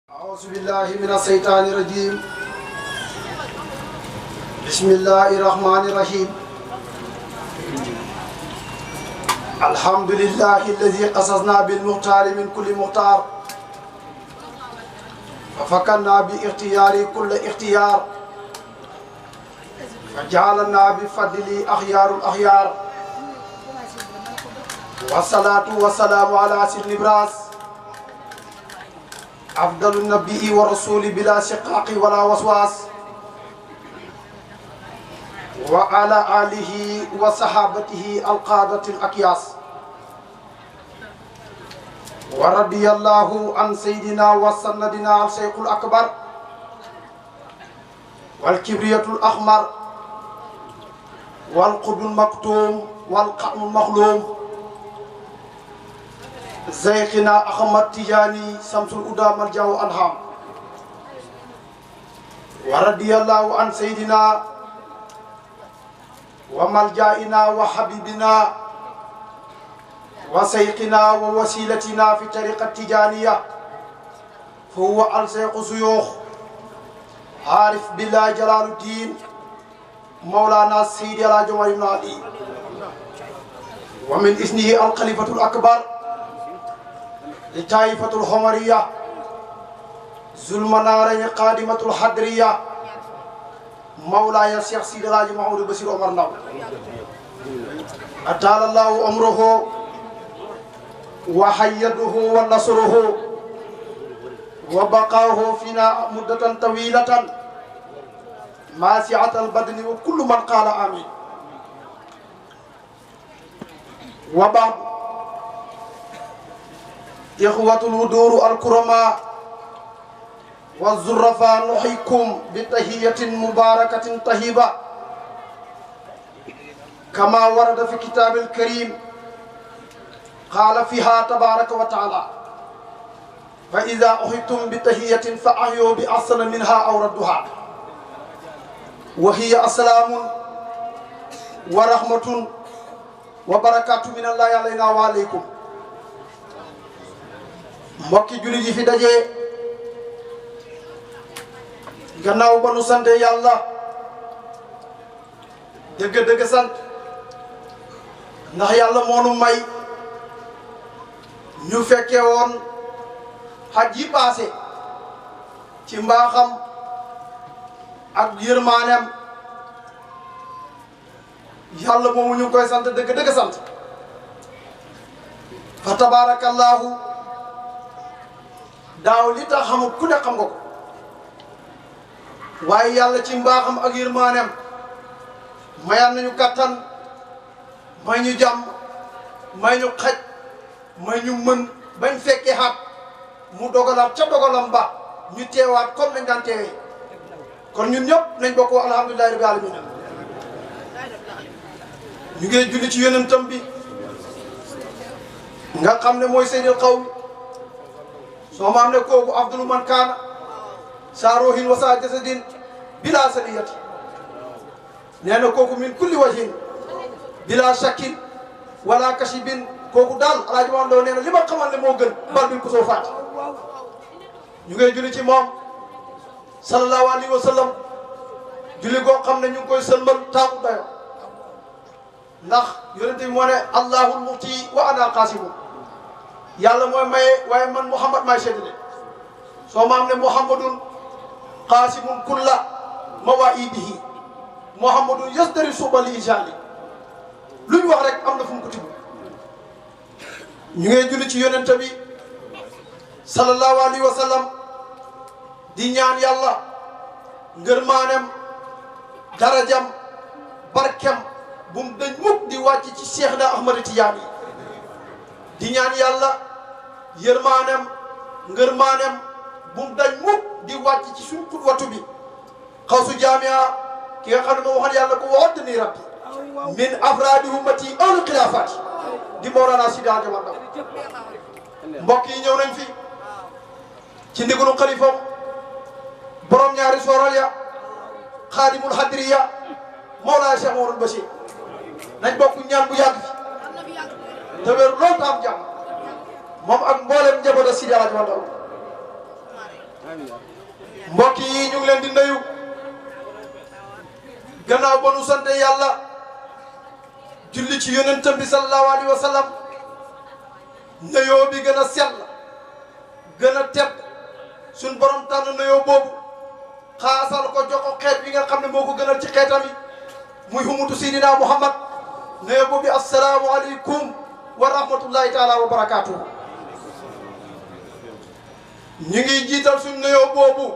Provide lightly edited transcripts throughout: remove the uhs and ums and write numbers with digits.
أعوذ بالله من الشيطان الرجيم. بسم الله الرحمن الرحيم. الحمد لله الذي قصصنا بالمختار من كل مختار ففكرنا باختيار كل اختيار فجعلنا بفضل أخيار الأخيار والصلاة والسلام على سيد النبراس أفضل النبي ورسول بلا شقاق ولا وسواس وعلى آله وصحابته القادة الأكياس ورضي الله عن سيدنا وسندنا الشيخ الأكبر والكبرية الأحمر والقطب المكتوم والقلم المخلوم زيخنا أحمد تجاني شمس الهدى ملجأ أنهام ورضي الله عن سيدنا وملجأنا وحبيبنا وسيقنا ووسيلتنا في طريقة التجانية فهو الشيخ شيوخ عارف بالله جلال الدين مولانا سيدي الحاج عمر بن علي ومن اسمه الخليفة الأكبر لطائفة الحمرية ذو المنارين قادمة الحضرية مولاي الشيخ سيدي الحاج محمود بشير عمر ناو أطال الله عمره وحيده ونصره وبقاه فينا مدة طويلة ماسعة البدن وكل من قال آمين وبعد إخوة الودور الكرماء والزرفاء نحييكم بتحية مباركة طيبة كما ورد في كتاب الكريم قال فيها تبارك وتعالى فإذا أحييتم بتحية فأحيوا بأحسن منها أو ردوها وهي السلام ورحمة وبركاته من الله علينا وعليكم mbokki jullit yi fi daje gannaaw ba nu sante yàlla dëgg-dëgg sant ndax yàlla moo nu may ñu fekkee woon xaj yi paase ci mbaaxam ak yërmaaneem yàlla moomu ñu koy sant dëgg-dëgg sant fa tabarakallahu daaw li tax xamul ku ne xam nga ko waaye yàlla ci mbaaxam ak yërmaaneem mayal nañu kattan may ñu jàmm may ñu xaj may ñu mën bañ fekkee xaat mu dogalaat ca dogalam ba ñu teewaat comme nañ daan teewee kon ñun ñëpp nañ bokk alhamdulillahi rabbil alamin ñu ngi julli ci yonentam bi nga xam ne mooy seydil xaw soo ma am ne kooku afdalu man kaana saa ruuhin wa saa jasadin bila saliyati nee na kooku min kulli wajhin bila shakkin wala kashibin kooku daal alaaji wan loo nee na li ma xamal ne moo gën bal bi ko soo faat ñu ngay julli ci moom sallallahu alayhi wa sallam julli goo xam ne ñu ngi koy sëlmal taamu dayo ndax yonente bi moo ne allahul muti wa ana qaasimun yàlla mooy maye waaye man Muhammad maay seddale soo ma am ne Muhammadun qaasimun kulla mawaidihi Muhammadun yasdari suba li ijali lu ñu wax rek am na fu mu ko tibb ñu ngay julli ci yonente bi sallallahu alayhi wa sallam di ñaan yàlla ngërmaanem darajam barkem bu mu dañ mukk di wàcc ci Cheikh na Ahmad Tidiane di ñaan yàlla yërmaanem ngërmaanem bu mu dañ mukk di wàcc ci suñ xudwatu bi xawsu jaamia ki nga xam ne moo waxal yàlla ko waxoon ni rabbi min afraadi ummati awlu xilaafaati di Mawlana Sidi Hadj Omar Ndaw mbokk yi ñëw nañ fi ci ndigalu xalifam borom ñaari sooral ya xaadimul hadriya Mawlana Cheikh Mouhamadou Bachir nañ bokk ñaan bu yàgg fi te wér loolu am jàmm moom ak mboolem njaboot a Sidi Hadj Omar Ndaw mbokk yi ñu ngi leen di nuyu gannaaw ba nu sante yàlla julli ci yonentam bi sallallahu alayhi wa sallam nuyoo bi gën a sell gën a tedd suñ borom tànn nuyoo boobu xaasal ko jox ko xeet bi nga xam ne moo ko gënal ci xeetam yi muy humutu sidina Muhammad nuyoo boobu assalaamu aleykum wa rahmatullahi taala wa barakaatuhu. ñu ngi jiital suñ nuyoo boobu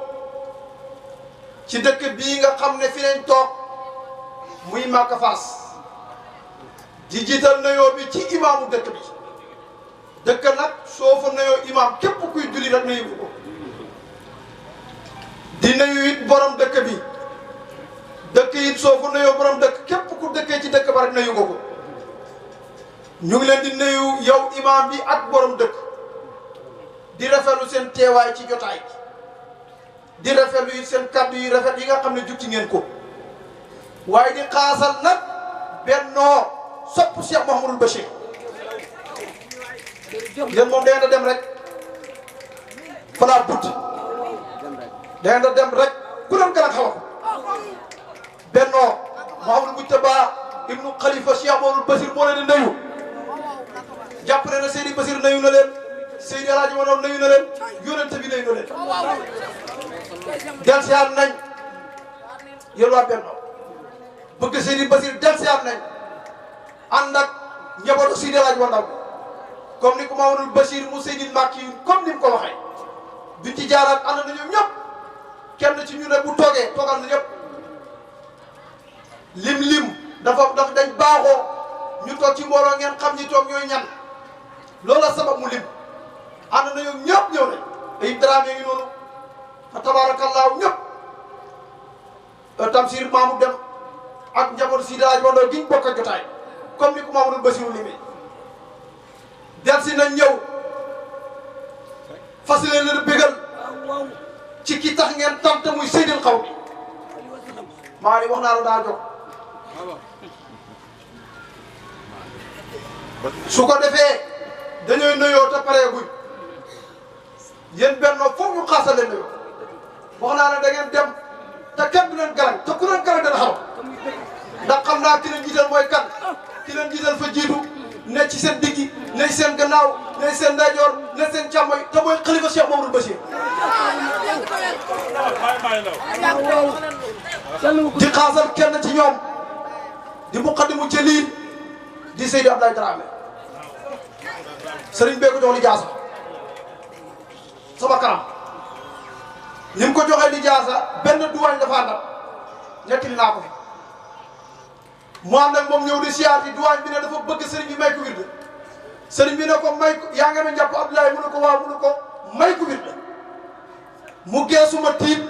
ci dëkk bii nga xam ne fi lañ toog muy Maka Fass di jiital nuyoo bi ci imaamu dëkk bi dëkk nag soo fa nuyoo imaam képp kuy julli rek nuyu ko di nuyu it borom dëkk bi dëkk it soo fa nuyoo borom dëkk képp ku dëkkee ci dëkk ba rek nuyu ko ñu ngi leen di nuyu yow imaam bi ak borom dëkk di rafetlu seen teewaay ci jotaay di rafetlu it seen kaddu yi rafet yi nga xam ne jukki ngeen ko waaye di xaasal nag bennoo sopp Cheikh Mouhamadul Bachir yéen moom da ngeen a dem rek falaa but da ngeen a dem rek ku leen gën a xaw bennoo Mouhamadou Moujtaba ibnu Khalifa Cheikh Mouhamadul Bachir moo leen di nuyu jàpp ne na Seydi Bachir nuyu na leen Seydi El Hadji Manoon nuyu na leen yónente bi nuyu na leen del siyaar nañ yéen waa bennoo bëgg Seydi Bachir del siyaar nañ ànd ak njabootu Seydi El Hadji Manoon comme ni ko Mouhamadul Bachir mu Seydil Makki comme ni mu ko waxee duñ ci jaaraat ànd na ñoom ñëpp kenn ci ñu ne bu toogee toogal na ñëpp lim dafa dañ baaxoo ñu toog ci mbooloo ngeen xam ñi toog ñooy ñan loola sabab mu lim ànd na ñoom ñëpp ñëw nañ ay Dramé ngi noonu fa tabaarakallaahu ñëpp Tamsir Mamou dem ak njabootu Seydi El Hadji Manoon giñ bokk ak jotaay comme ni ko Mouhamadul Bachir limee del si nañ ñëw fas leen bégal ci ki tax ngeen tant muy Seydil Xawmi maa ni wax naa la daa jóg su ko defee dañooy nuyoo te pareeguñ yéen bennoo foog ñu xaasal leen nuyoo wax naa la da ngeen dem te kenn du leen garañ te ku leen garañ dana xaw ndax xam naa ki leen jiital mooy kan ki leen jiital fa jiitu ne ci seen diggi ne ci seen gannaaw ne ci seen ndeyjoor ne seen càmmoñ te mooy xalifa Cheikh Mouhamadul Bachir di xaasal kenn ci ñoom di muqaddimu jëliin di Seydi Abdoulaye Dramé sëriñ bee ko jox li jaasa sama kanam ni mu ko joxee li jaasa benn duwaañ dafa àndal nettali naa ko fi mu ànd ak moom ñëw di siyaar yi duwaañ bi ne dafa bëgg sëriñ bi may ko wirde sëriñ bi ne ko may ko yaa nga ma njàpp Abdoulaye mu ne ko waaw mu ne ko may ko wirde mu geesuma tiit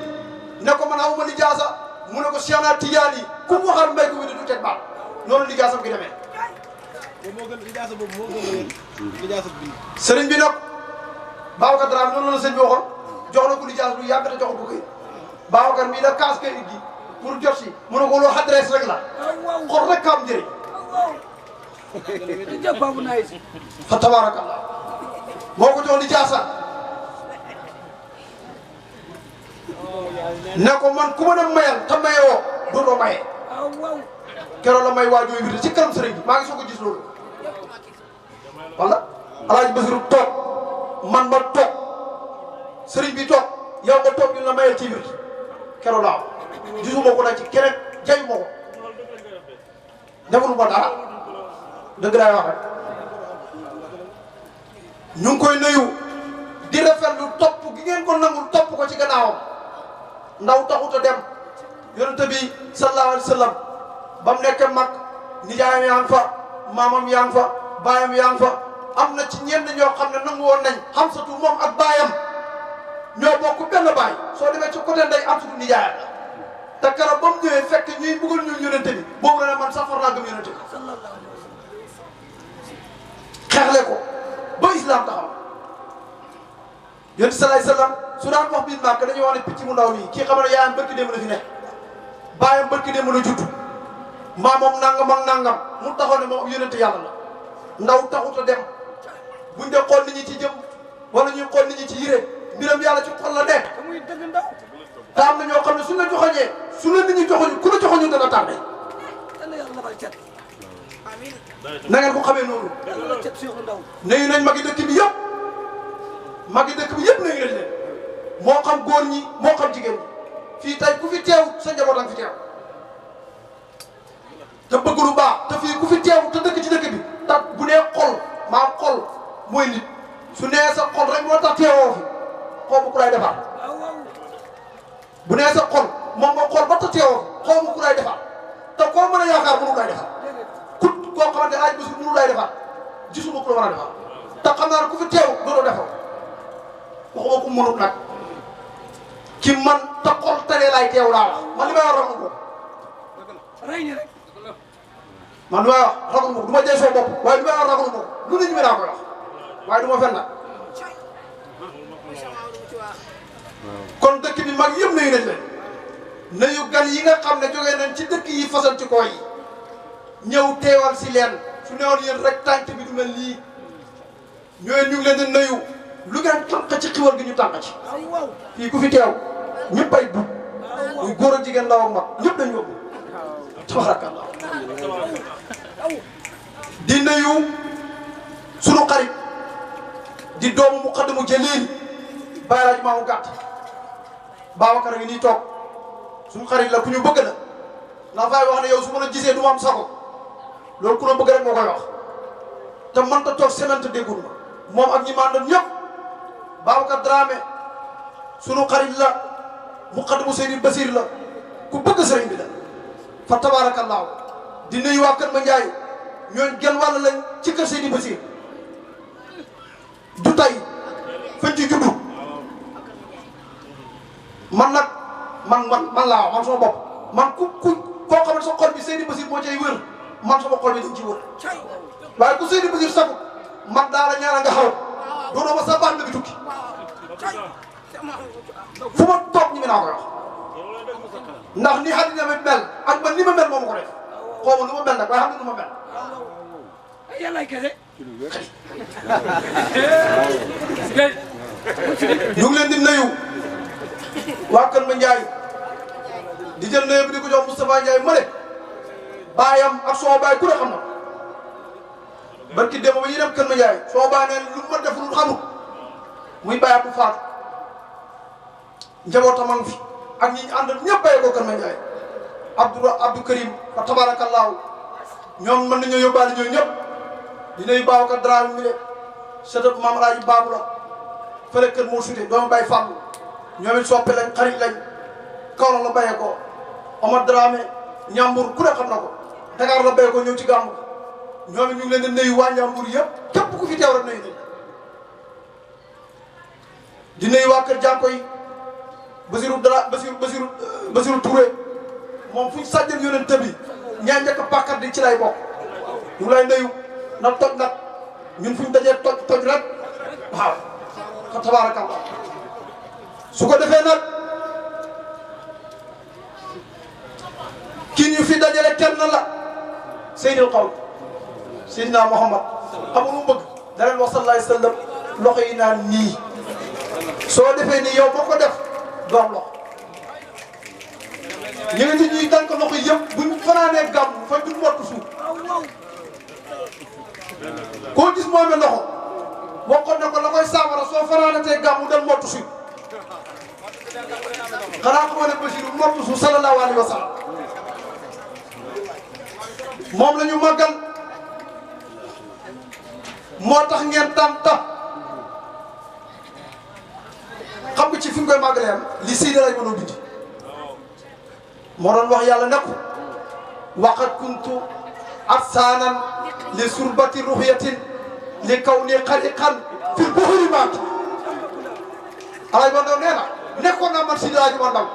ne ko man amuma li jaasa mu ne ko Cheikh Tidiane yi ku mu waxal may ko wirde du teg baat noonu li jaasam gi demee sëriñ bi nag Babacar Dramé noonu la sëñ bi waxoon jox na ko li jaas lu yàgg te joxul ko këy Babacar mii da kaas kay gi pour jot si mu ne ko loolu adresse rek la xol rek am njëriñ fa tabarakallah moo ko jox li jaasa ne ko man ku ma dem mayal te mayoo dootoo maye keroog la may waajooy wirde ci kanam sëriñ bi maa ngi soog a gis loolu wala Alaaji Basiru toog man ma toog sëriñ bi toog yow nga toog ñu la mayal ci wirde keroog laa gisuma ko nag ci keneen jayu ma ko defulu ma dara dëgg laay wax rek ñu ngi koy nuyu di rafetlu topp gi ngeen ko nangul topp ko ci gannaawam ndaw taxut a dem yonente bi sallallahu alayhi wa sallam ba mu nekk mag nijaayam yaa ngi fa maamam yaa ngi fa baayam yaa ngi fa am na ci ñenn ñoo xam ne nangu woon nañ xam satu moom ak baayam ñoo bokk benn baay soo demee ci côté nday am satu nijaayam la te keroog ba mu ñëwee fekk ñuy bëggal ñu yonente bi boobu la ne man sax far naa gëm yonente bi xeexle ko ba islam taxaw yonente salaay salaam su daan wax biir màkk dañuy wax ne picc mu ndaw nii kii xam ne yaayam barki démb la fi nekk baayam barki démb la judd maamam nangam ak nangam mu taxaw ne moom yonente yàlla la ndaw taxut a dem buñ de xool nit ñi ci jëm wala ñuy xool nit ñi ci yére mbiram yàlla ci xol la nekk te am na ñoo xam ne suñ la joxoñee su la nit ñi joxoñu ku la joxoñu dana tardé na ngeen ko xamee noonu nuyu nañ magi dëkk bi yëpp magi dëkk bi yëpp nuyu nañ leen moo xam góor ñi moo xam jigéen ñi fii tey ku fi teew sa njaboot a fi teew te bëgg lu baax te fii ku fi teew te dëkk ci dëkk bi tax bu nee xol maam xol mooy nit su nee sa xol rek moo tax teewoo fi xaw ma ku lay defar bu nee sa xol moom moo xol ba tax teewoo fi xaw ma ku lay defar te koo mën a yaakaar mënu lay defar kut koo xamante ne ay bés mënu lay defar gisuma ku la mën a defar te xam naa ne ku fi teew dootoo defar waxuma ku mënut nag ki man te xol tere lay teew laa wax man li may wax ragal ko man li may wax ragal ko du ma jël soo bopp waaye li may wax ragal ko lu ne ñu mën naa koy wax waaye du ma fen nag kon dëkk bi mag yëpp nuyu nañ leen nuyu gan yi nga xam ne jógee nañ ci dëkk yi fasal ci koo yi ñëw teewal si leen su newoon yéen rek tànk bi du mel nii ñooy ñu ngi leen di nuyu lu ngeen tànq ci xiwal gi ñu tànq ci fii ku fi teew ñëpp ay bub muy góor ak jigéen ndaw ak mag ñëpp dañu yóbbu tabarakallah di nuyu sunu xarit di doomu muqaddamu Jalil Baye Laaj Maamu Gàtt Babacar a ngi nii toog suñu xarit la ku ñu bëgg la ndax fay wax ne yow su ma la gisee du ma am sago loolu ku la bëgg rek moo koy wax te man ta toog semaine te déggul ma moom ak ñi ma àndoon ñëpp Babacar Dramé sunu xarit la muqaddamu Seydi Basir la ku bëgg sëriñ bi la fa tabaarakallaahu di nuyu waa Kër Mandiaye ñooñ genn wàll lañ ci kër Seydi Basir du tay fañ ci juddu man nag man laa man sama bopp man ku koo xam ne sa xol bi Seydi Basir moo cay wër man sama xol bi dañ ci wër waaye ku Seydi Basir sagu man daala ñaara nga xaw doonoo ma sa bànn bi tukki fu ma toog ñu ngi naa koy wax ndax ni àddina mi mel ak man ni ma mel moom ko def xaw ma lu ma mel nag waaye xam nga nu ma mel yàlla kese ñu ngi leen di nuyu waa Kër Mandiaye di jël nuyu bi di ko jox Moustapha Ndiaye ma ne baayam ak soo baay ku ne xam na barki démb ba ñuy dem Kër Mandiaye soo baay ne lu ma def lu xamul muy baay bu faatu njabootam a ngi fi ak ñi ñu àndal ñëpp bàyyi ko Kër Mandiaye Abdou Karim fa tabarakallahu ñoom mën nañoo yóbbaale ñoo ñëpp di nuyu Babacar Dramé mi de sëtëb Maam Alaaji Baabu la fële kër moo sute doomu Baye Fallou ñoom it soppe lañ xarit lañ kaw la bayee ko Omar Dramé Ñambur ku ne xam na ko Dakar la bayee ko ñëw ci gàmmu ñoom it ñu ngi leen di nuyu waa Ñambur yëpp képp ku fi teew rek nuyu nañ di nuyu waa kër Jànko yi Basiru Touré moom fu ñu sàjjal yonent bi ñaa njëkk a pàkkat di ci lay bokk ñu lay nuyu na toj nag ñun fu ñu dajee toj rek waaw fa tabaarakallah su ko defee nag kii ñu fi dajale kenn la Seydil Qawl Seydina Muhammad xam nga lu bëgg da leen wax sallallahu alayhi wa sallam loxo yi naan nii soo defee nii yow boo ko def doo am loxo ñeneen nit ñuy tànk loxo yëpp buñ fanaanee gàmm fa duñ wattu suuf koo gis moo amee loxo waxoon na ko la koy saafara soo fanaanatee gàmm dal mottu suuf xanaa ko ma ne Basiru mottu suuf sallallahu alayhi wa sallam moom la ñu màggal moo tax ngeen tànta xam nga ci fi nga koy màggalee am li Seydi lay mënoo bindi moo doon wax yàlla nekk waqad kuntu afsaanan li surbati ruhyatin li kawni xariqan fi buhuri maat alay ba ndaw nee na nekkoon naa man Seydi Hadji Omar Ndaw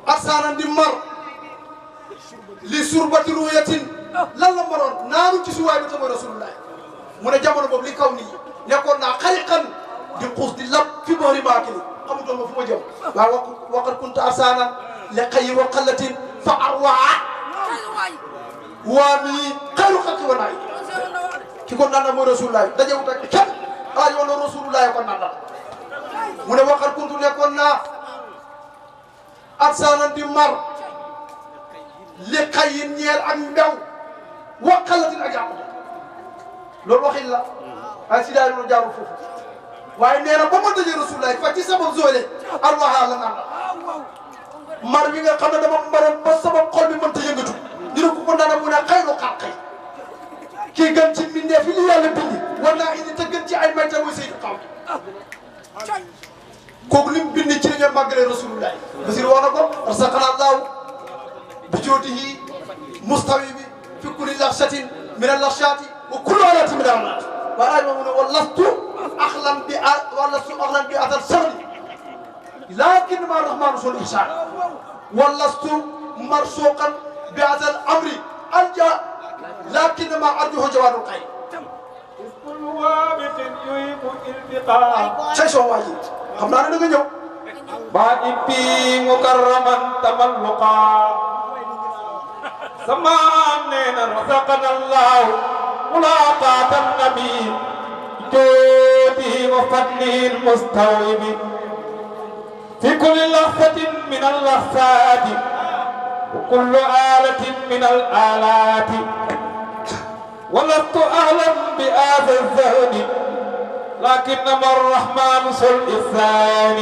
afsaanan di mar li surbati ruhyatin lan la maroon naanu ci suwaay bi te mooy rasulullah mu ne jamono boobu li kaw nii nekkoon naa xariqan di xuus di lab fi buhuri maat xamutoon ma fu ma jëm waaye waqad kuntu afsaanan li xëy wa xalatin fa arwaa waa mi xayru xalqi wa naay ki ko naan mooy rasulullah dajewut ak kenn alaaji woon na rasulullah ko naan mu ne waxal kuntu nekkoon naa at saanan di mar li xay yin ñeel ak mbew waqalatin ak yàqu loolu waxin la ay si daay loolu jaarul foofu waaye nee na ba ma dajee Rasulullah fa ci sama zoole arwaha la naan mar wi nga xam ne dama maroon ba sama xol bi mënta yëngatu ñu ne ko naan mu ne xayru xalqi kii gën ci mbindeef yi li yàlla bindi war naa indi te gën ci ay mayta mooy Seydou Kaw kooku li mu bind ci la ñu màggalee Rasulullah Basir wax na ko rasaqana Allahu bi jootihi mustawi bi fi kulli laxsatin min al-laxshaati wa kullu alatin min al-alaat waaye ma mu ne walastu axlan bi atal sabri lakin ma rahmanu sul ihsan walastu marsuqan bi atal amri alja lakin ma arjuhu jawaadul xayr كل وابق يهيب الالتقاء session waa ji xam naa ne da nga ñëw بائبي مكرما تملقا سمعنا رزقنا الله ملاقاة النبي جوده وفضله المستوعب في كل لحظة من اللحظات وكل آلة من الآلات ولست أعلم بهذا الزهد لكنما الرحمن ذو الإحسان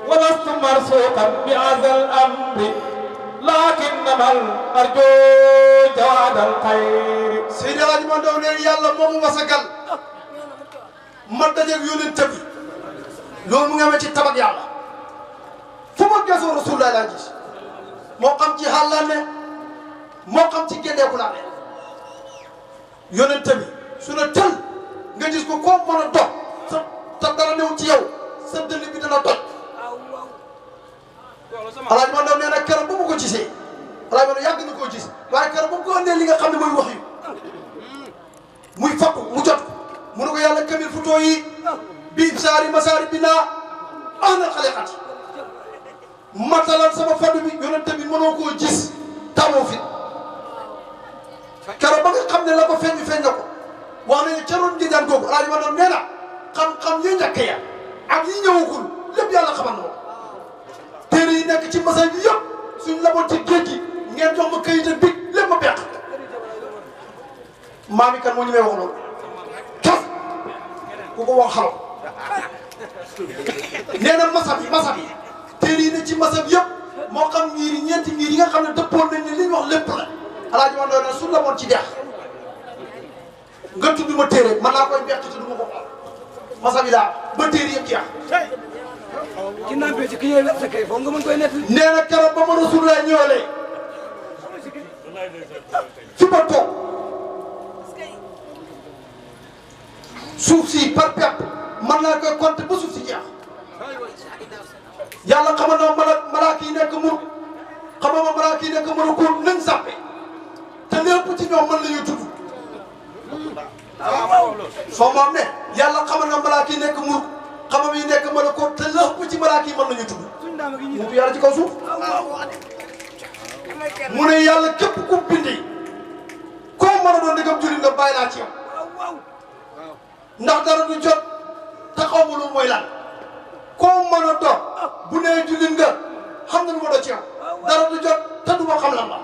ولست مرسوقا بهذا الأمر لكنما أرجو جواد الخير Seydi Hadji Mandaw ne yàlla moomu wasagal ma dajeeg yónent bi loolu mu ngi amee ci tabak yàlla fu ma gesoo Rasulullah laa gis moo xam ci xaal laa ne moo xam ci géndeeku laa ne yónent bi su ne tël nga gis ko koo mën a dox sa dara néew ci yow sa dënn bi dana toj Alaaji Mandaw nee na keroog ba mu ko gisee Alaaji Mandaw yàgg na koo gis waaye keroog ba mu ko andee li nga xam ne mooy wax yu muy fakku mu jot mu ne ko yàlla kamil futoo yi bi saari masaari bi naa ana xaleqati matalal sama faddu bi yonent bi mënoo koo gis tamoo fi keroog ba nga xam ne la ko feeñ na ko wax nañu ca roon njëjaan googu Alaaji Mandaw nee na xam-xam yi njëkk ya ak yi ñëwagul lépp yàlla xamal na ko téere yi nekk ci masal bi yëpp suñ laboon ci géej gi ngeen jox ma këyit a big lépp ma beq maam yi kan moo ñu may wax loolu kas ku ko wax xalo nee na masab yi téere yi ne ci masab yëpp moo xam ngir ñeenti ngir yi nga xam ne dëppoon nañ ne li ñu wax lépp la Alaaji Mandaw ne suñ laboon ci deex nga tudd ma téere man naa koy beq te du ma ko xool masab yi daal ba téere yëpp jeex ci nampé ci ki yee wet sa kay foog nga mën koy nettali. nee na keroog ba ma Rasulullah ñëwalee fi ma toog suuf si par pepp mën naa koy compter ba suuf si jeex yàlla xamal na malaaka yi nekk mun xamal ma malaaka yi nekk mën a ko nañ sàppe te lépp ci ñoom mën nañu tudd soo moom ne yàlla xamal na malaaka yi nekk mun xamam yi nekk mën a ko te lépp ci malaaka yi mën nañu tudd mu fi yàlla ci kaw suuf mu ne yàlla képp ku bindi koo mën a doon dëggam jullit nga bàyyi laa ci yow ndax dara du jot te xaw ma lu mooy lan koo mën a doon bu nee jullit nga xam na lu ma doon ci yow dara du jot te du ma xam lan la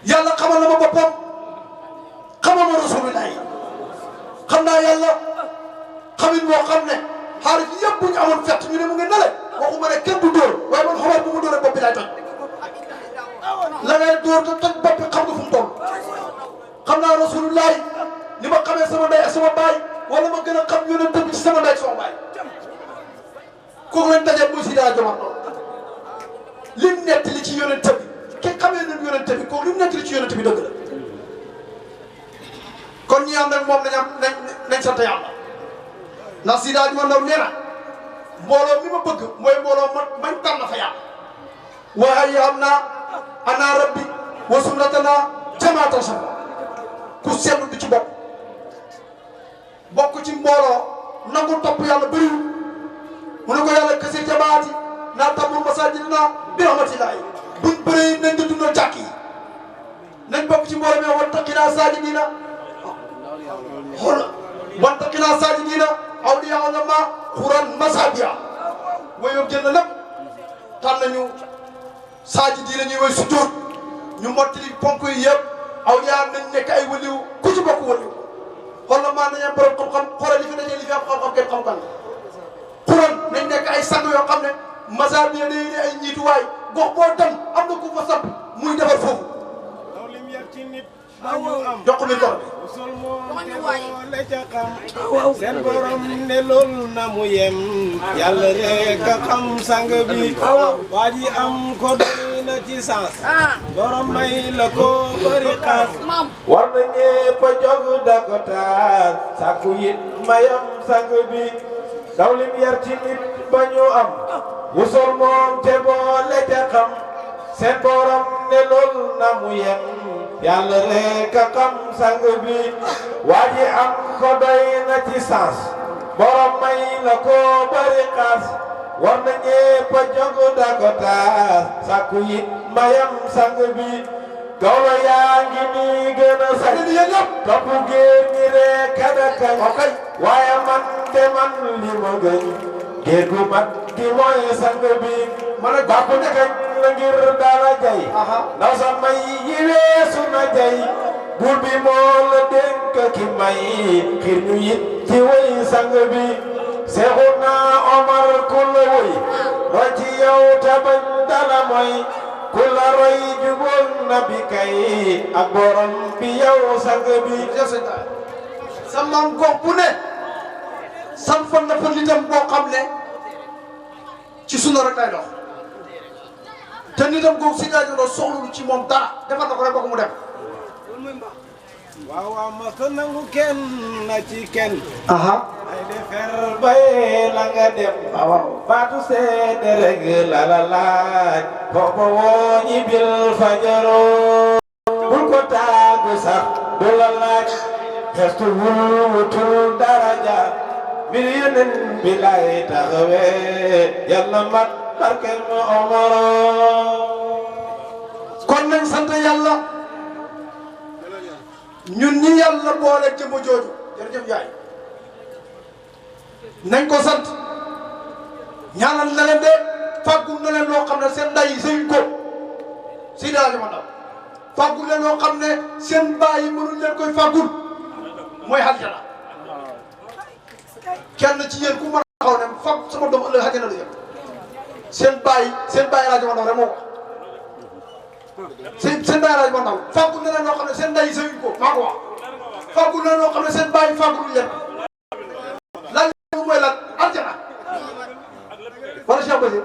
yàlla xamal na ma boppam xamal ma Rasulullah xam naa yàlla xamit moo xam ne xaalis yëpp bu ñu amoon fett ñu ne mu ngi nale waxuma ne kenn du dóor waaye man xamal bu mu dóoree bopp bi laay toj la ngay dóor te toj bopp bi xam nga fu mu toll xam naa Rasulullah ni ma xamee sama ndey ak sama baay wala ma gën a xam yonent bi ci sama ndey ak sama baay kooku lañ dajee muy si daa jomat lim nett li ci yonent bi ki xamee nañ yonent bi kooku lim nett li ci yonent bi dëgg la kon ñi am nag moom nañ sant yàlla ndax si daal di ma ndaw nee na mbooloo mi ma bëgg mooy mbooloo mañ tànn fa yàlla waaye am naa ana rabbi wa sunnatana jamaatan sama ku seetlu du ci bokk ci mbooloo nangu topp yàlla bëriwul mu ne ko yàlla kese jamaati naa tamul masajidina bi rahmatillahi buñ bëree nañ di dundal jàkk yi nañ bokk ci mbooloo mi wattaqina sajidina xool wattaqina sajidina awliya ulama xuran masabiya wayoom jël na lépp tànn nañu saaji diine ñuy way sujjóot ñu mottali ponk yi yëpp awliya nañ nekk ay waliw ku ci bokk waliw xool na maa nañu am borom xam-xam xoolal li fi dajee li fi am xam-xam kenn xam kan xuran nañ nekk ay sang yoo xam ne masabiya day ay ñiituwaay gox boo dem am na ku fa samp muy defar foofu jox ko micro bi. seen borom ne loolu na mu yem yàlla rek a xam sang bi waa ji am ko doy na ci sens borom may la ko bëri xaas war na ñépp a jóg dakotaas sàkku it mayam sang bi daw lim yar ci nit ba ñu am wusul moom te boole ca xam seen borom ne loolu na mu yem yàlla rek a xam sang bi waa ji am ko doy na ci sens borom may la ko bëri xaas war na ñépp a jóg dakotaas sàkku it mayam sang bi gawlo yaa ngi nii gën a sañ topp géer ñi rek a dakañ waaye man de man li ma gën géer gu mat gi mooy sang bi man a bàpp kañ la ngir dara jay ndaw sa may yi weesu na jay buur bi moo la dénk ki may xir ñu it ci woy sang bi Seexuna Omar ku la woy roy ci yow te bañ dala mooy ku la roy jubóol na bi kay ak borom bi yow sang bi sa maam gox bu ne sampoon na fa nitam boo xam ne ci sunna rek lay dox te nitam googu si ñaari doon soxlu ci moom dara defar na ko rek ba ko mu dem. waaw waaw ma ko nangu kenn na ci kenn. ay defer bay la nga dem. waaw baatu seede rek la la laaj. kooku woo ñi bil fajaroo. bul ko taagu sax du la laaj. gestu wul wutul daraja. mbir yeneen bi lay taxawee yàlla mat barke mu Omaro. kon nañ sant yàlla ñun ñi yàlla boole jëmm jooju jërëjëf yaay nañ ko sant ñaanal na leen de fàggul na leen loo xam ne seen nday yi sëyuñ ko si daal ma ndaw fàggul leen loo xam ne seen baay yi mënuñ leen koy fàggul mooy aljana kenn ci yéen ku mën a taxaw ne fàgg sama doom ëllëg aljana la yëpp seen baay rajo ma ndaw rek moo ko seen baay rajo ma ndaw fàggul na leen loo xam ne seen nday yi sëyuñ ko maa ko wax fàggul na leen loo xam ne seen baay yi fàggul leen laaj mooy lan aljana wala Cheikh Basir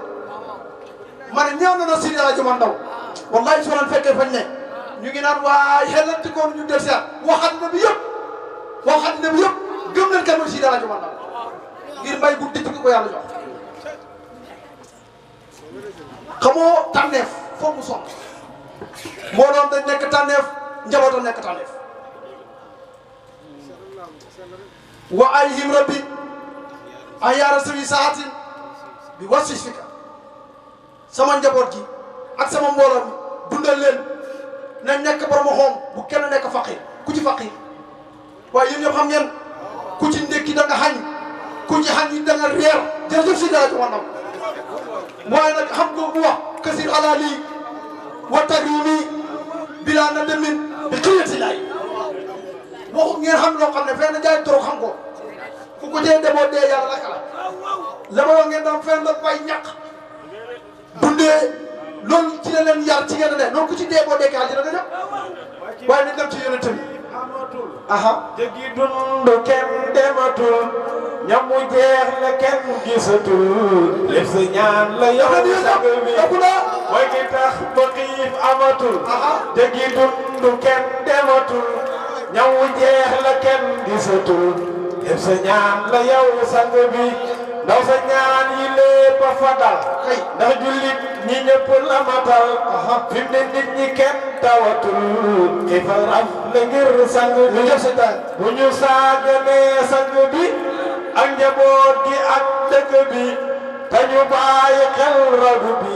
ma ne ñëw na Sidi rajo ma ndaw wallahi soo leen fekkee fañ ne ñu ngi naan waay xelante koon ñu del seet waxat na bi yëpp gëm leen kan mooy Sidi rajo ma ndaw ngir mbay bu dëkk ko yàlla jox xamoo tànneef foog mu sonn moo doon dañ nekk tànneef njabootam nekk tànneef wa ayhim rabbi ay yaara sawi saatin bi wasifika sama njaboot gi ak sama mbooloo mi dundal leen nañ nekk borom xoom bu kenn nekk faqir ku ci faqir waaye yéen ñëpp xam ngeen ku ci ndekki da nga xañ ku ci xañ yi da nga reer jërëjëf si dara ci wàllam waaye nag xam nga bu wax kasir alali wa tagrimi bila na demin bi xiyati laay waxu ngeen xam loo xam ne fenn jaay trop xam ko fu ko jee demoo dee yàlla laka la ma wax ngeen daan fenn la bay ñàkk dundee loolu ci la leen yar ci ngeen ne noonu ku ci dee boo dekkee àddina nga jëm waaye nañ dem ci yonent bi aha jëgi dund kenn dematul ñamu jeex la kenn gisatul lépp sa ñaan la yow sang bi mooy ki tax ba xiif amatul jëgi dund kenn dematul ñamu jeex la kenn gisatul lépp sa ñaan la yow sang bi ndaw sa ñaan yi lépp a fadal ndax jullit ñi ñëpp la matal fi mu ne nit ñi kenn tawatul xiifal raf la ngir sang bi bu ñu saaganee sang bi ak njaboot gi ak dëkk bi te ñu bàyyi xel rabu bi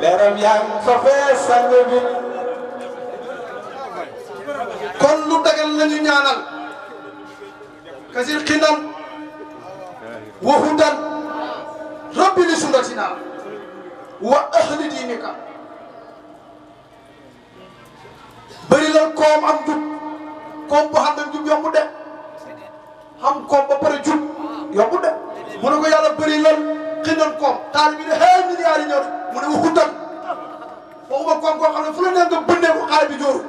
leeram yaa ngi fa fee sang bi kon lu dagal nañu ñaanal kasir xinam wa hudan rabbi li sunnatina wa ahli diinika bëri la koom am jub koom bu xam ne jub yomb de xam koom ba pare jub yomb de mu ne ko yàlla bëri lan xindal koom taal bi ne xëy milliards yi ñëw mu ne wa hudan waxuma koom koo xam ne fu la neex nga bëndee ko xaale bi jooru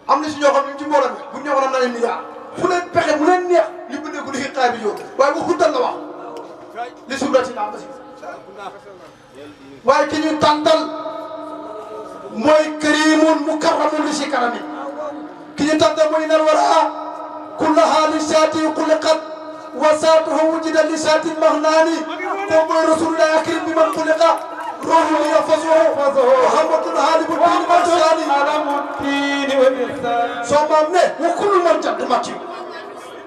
am na si ñoo xam ne ñu ci mbooloo mi bu ñu ñëwoon am na leen milliards fu leen pexe mu leen neex ñu bëndee ko li xaale bi jooru waaye wa hudan la wax li sunnatina am si waaye ki ñu tàntal mooy karimun mukarramun li si karami ki ñu tàntal mooy nal wara kullaha li saati xuliqat wa saatuhu wujida li saati mahnaani koo mooy rasulullah akrim bi man xuliqa روح يفزه محمد الهادي بالدين والإحسان علم الدين والإحسان صممنا وكل من جد مكي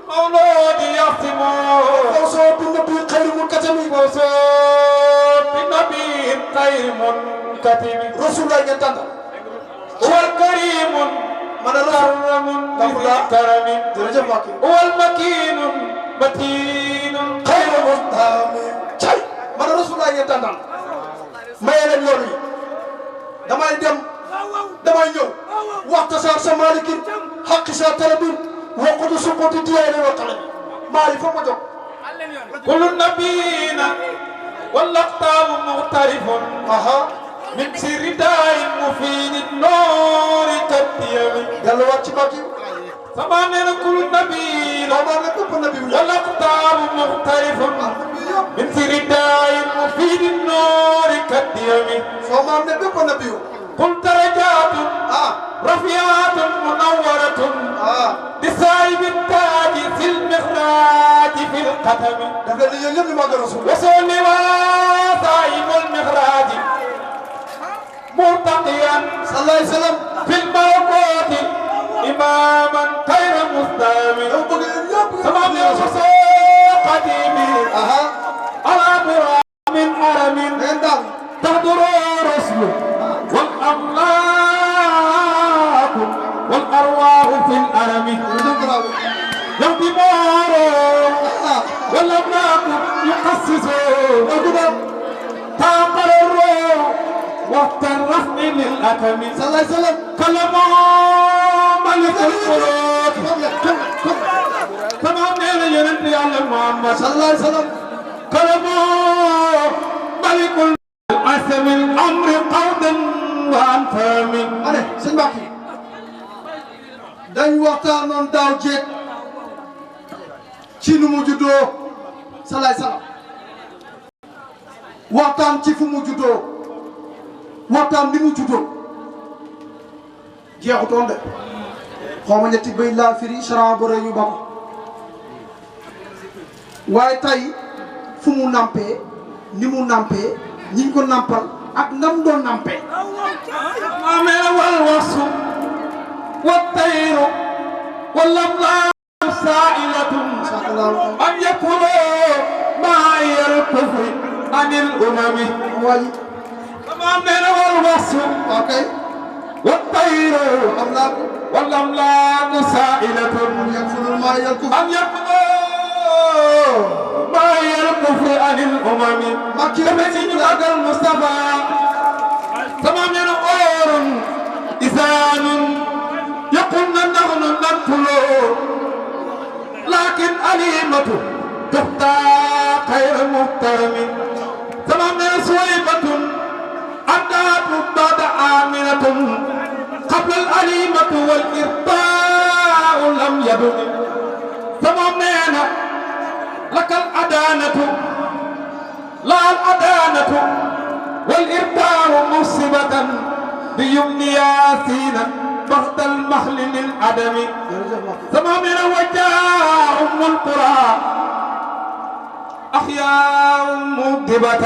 مولود يختمه وصوب النبي خير منكتم وصوب النبي خير منكتم رسول الله ينتظر هو الكريم من الرسول كرم درجة مكي هو المكين متين خير منتم شيء من الرسول الله ينتظر maye leen yoon yi damay dem damay ñëw waxta sa malikin xaqi sa talabin waqtu suquti diyaane wa qalami maali fa ma jóg كل نبينا والأقطاب مغترف من سر داء مفيد النور كالديم yàlla wàcc ci Makki سمعنا كل نبينا والأقطاب مغترف من سر داء مفيد النور كالديم soo maam ne bépp nabi yu قل درجات رفيعات منورة لصاحب التاج في المخراج في القدم daf leen di yéen ñëpp ñu màgg rasul وصول صاحب المخراج مرتقيا sallallahu alayhi wa sallam في الملكوت إماما خير مستامي yow bëgg yéen ñëpp سمام وصول قديمي على برام من أرم ngeen daal تحضر رسل والأملاك والأرواح في الأرم يهدمون والأملاك يحسسون تاقر الروح وقت الرفع للأكم sallallahu alayhi wa sallam كلموا ملك القلوب تمام ينتهي على محمد sallallahu alayhi wa sallam كلموا ملك الأسم الأمر قودا وأنفام allez sëñ Mbacke dañ waxtaanoon daaw jéeg ci nu mu juddoo salaay salaam waxtaan ci fu mu juddoo waxtaan ni mu juddoo jeexutoon de xaw ma ñetti bay laa firi saran ba rëy yu ba ko waaye tey fu mu nampee ni mu nampee ñi ko nampal ak nam doon nampee أمر والوصف والطير والأملاك سائلة أن يكونوا معي الكفر عن الأمم waay أمر والوصف ok والطير am naa ko والأملاك سائلة yakfulul maa yakful أن يكونوا معي الكفر عن الأمم Makki تمسين بعد المصطفى تمام أور إذان يقولنا نحن نقتل لكن أليمة تخطى خير محترم تمام سويبة أدات بعد آمنة قبل الأليمة والإرضاء لم يدم تمام لك الأدانة لا الأدانة والإرضاء مصيبة بيمن ياسين بخت المحل للعدم تمام وجاء أم القرى أحياء مدبة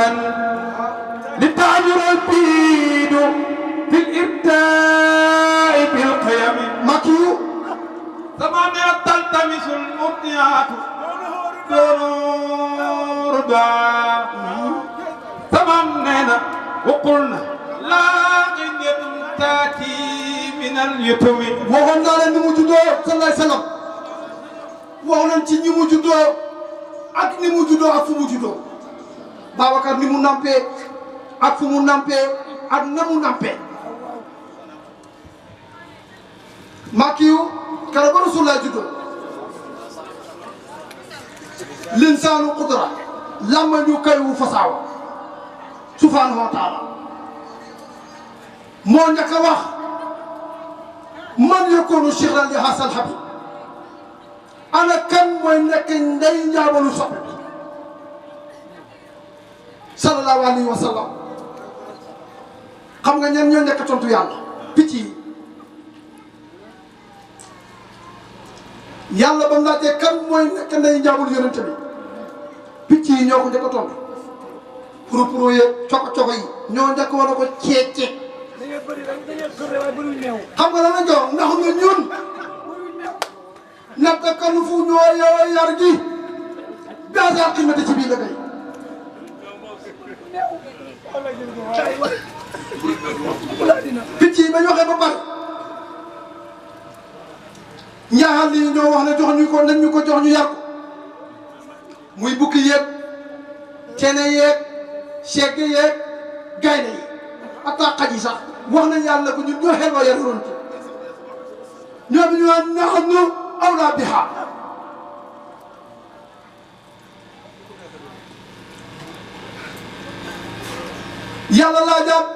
لتعجر البيد في الإبداع بالقيم Makki yu تمام تلتمس المبدعات دور دعاء تمام نينا وقلنا لا غنية تاتي من اليتم waxoon naa leen ni mu juddoo sallallahu alayhi wa sallam wax nañ ci ñi mu juddoo ak ni mu juddoo ak fu mu juddoo Babacar ni mu nampee ak fu mu nampee ak na mu nampee Makiyu kala ba Rasulullah juddoo linsaanu qudra lamma ñu kay wu fasaawa subhanahu wa taala moo njëkk a wax man yakunu shikhran li hasal habib ana kan mooy nekk ndey njaabalu soppe bi sallallahu alayhi wa sallam xam nga ñen ñoo njëkk a tontu yàlla picc yi yàlla ba mu laajtee kan mooy nekk ndey njaabalu yonente bi picc yi ñoo ko njëkk a tontu pour yeeg coko yi ñoo njëkk war a ko ceec xam nga dana jox ndax nga ñun natta kanu fu ñoo yow yar gi daasa ximate ci biir la kay picc yi ba ñu waxee ba pare njaaxal li ñoo wax ne jox ñu ko nañ ñu ko jox ñu yar ko muy bukki yeeg cene yeeg segg yeeg gaynde yi atta xaj yi sax wax nañ yàlla ko ñun ñoo xeloo yaruroon ci ñoom ñu naan nahnu awlaa bihaa yàlla laa jàpp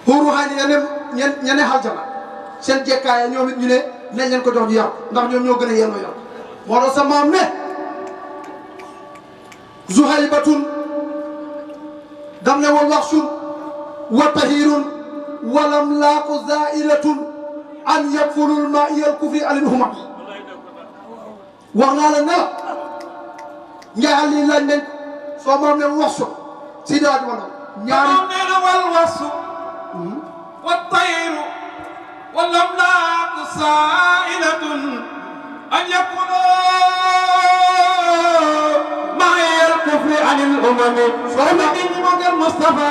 xuuru xaani ña ne aljana seen jekkaaya ñoom it ñu ne nañ leen ko jox ñu yar ndax ñoom ñoo gën a yelloo yar moo tax sa maam ne zuhaybatun dam ne wa waxsun wa tahirun walam laaku zailatun an yakfulul ma iyal kufri alin humam wax naa la ne njaaxal lii laaj nañ soo maam ne waxsu si daaj wala ñaari nee na wal wasu wa tayru walam laaku zailatun an yakunu ma iyal kufri alin humami soo ma nit ñi moo gën Moustapha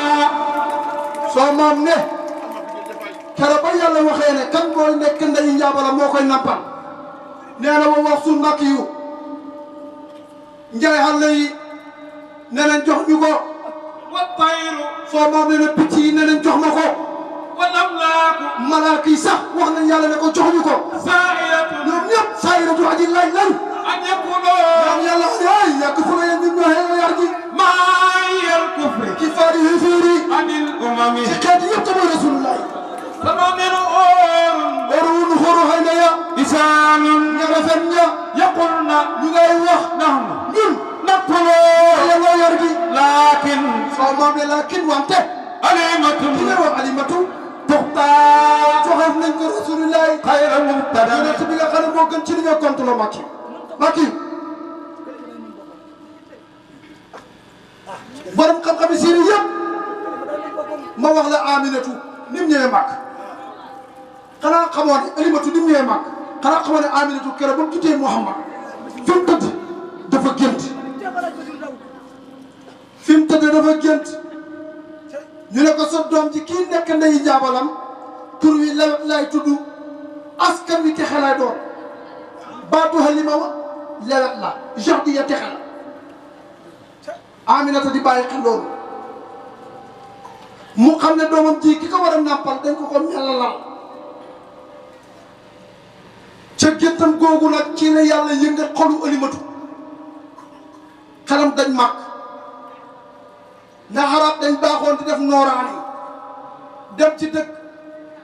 soo maam ne keroog ba yàlla waxee ne kan mooy nekk ndeyu njaabala moo koy nampal nee na wa wax su makk yu njaay xale yi ne leen jox ñu ko wa tayru soo maam ne ne picc yi ne leen jox ma ko walam laaku malaaka yi sax wax nañ yàlla ne ko jox ñu ko zailatun ñoom ñëpp saayiratu aji laaj lan an yakunu ñoom yàlla wax ne ay yàgg fu la yéen ñun ñoo xeex yar gi ma iyal kufri ki faari yi fiiri anil umami ci xeet yëpp te mooy rasulullahi sama menu oorun orun xóoru xëy na ya lisaanun ña rafet ña yaqulna ñu ngay wax nahnu ñun naqulu yàlla yar gi lakin soo maam ne laakin wante alimatun ki ngay wax alimatu tuxtaar joxeef nañ ko rasulullahi xayra mubtada yonent bi nga xam ne moo gën ci li nga compte la Macky Macky borom xam-xam yi siiri yëpp ma wax la Aminatu ni mu ñëwee màkk xanaa xamoo ne alimatu ni mu ñëwee màkk xanaa xamoo ne Aminatu keroog ba mu tuddee Muhammad fi mu tëdd dafa gént fi mu tëdd dafa gént ñu ne ko sa doom ji kii nekk ndeyu njaabalam tur wi lewet lay tudd askan wi texe lay doon baatu Halima wa lewet la jox di ya texe la Aminata di bàyyi xel loolu mu xam ne doomam ji ki ko war a nàmpal dañ ko ko melalal ca géttam googu nag ci la yàlla yëngal xolu Alimatu xelam dañ màgg ndax arab dañ baaxoon di def nooraani dem ci dëkk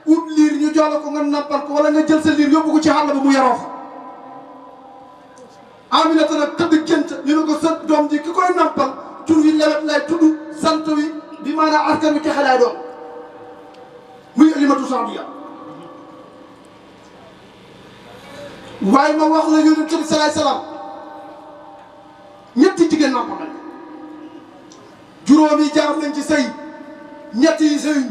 ut liir ñu jox la ko nga nàmpal ko wala nga jël sa liir yóbbu ko ci àll ba mu yaroo fa Aminata nag tëdd gént ñu ne ko sa doom ji ki koy nàmpal tur wi lewet lay tudd sant wi bi maanaam askan wi texe laay doon muy Alimatu Saadiya waaye ma wax la Yonent bi salaay salaam ñetti jigéen nàmpal nañ juróom yi jaar nañ ci sëy ñett yi sëy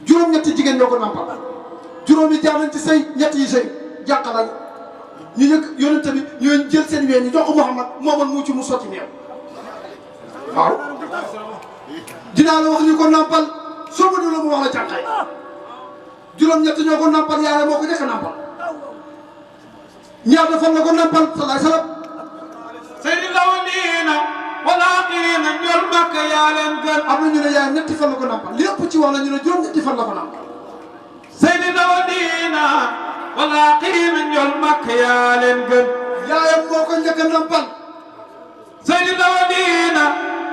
juróom ñetti jigéen ñoo ko nàmpal juróom yi jaar nañ ci sëy ñett yi sëy jàqalañ ñu ñëkk Yonent bi ñooñu jël seen ween yi jox ko Muhammad mooman mu ci mu sotti meew waaw dinaa la wax ñu ko nàmpal soo ma la mu wax la jànqay juróom ñett ñoo ko nàmpal yaay moo ko njëkk a nàmpal ñaata fan la ko nampal salaay salaam sayyidil awwalina wal akhirina ñol Makka yaa leen gën am na ñu ne yaay ñetti fan la ko nampal li ëpp ci wax la ñu ne juróom ñetti fan la ko nampal sayyidil awwalina wal akhirina ñol Makka yaa leen gën yaayam moo ko njëkk a nampal sayyidil awwalina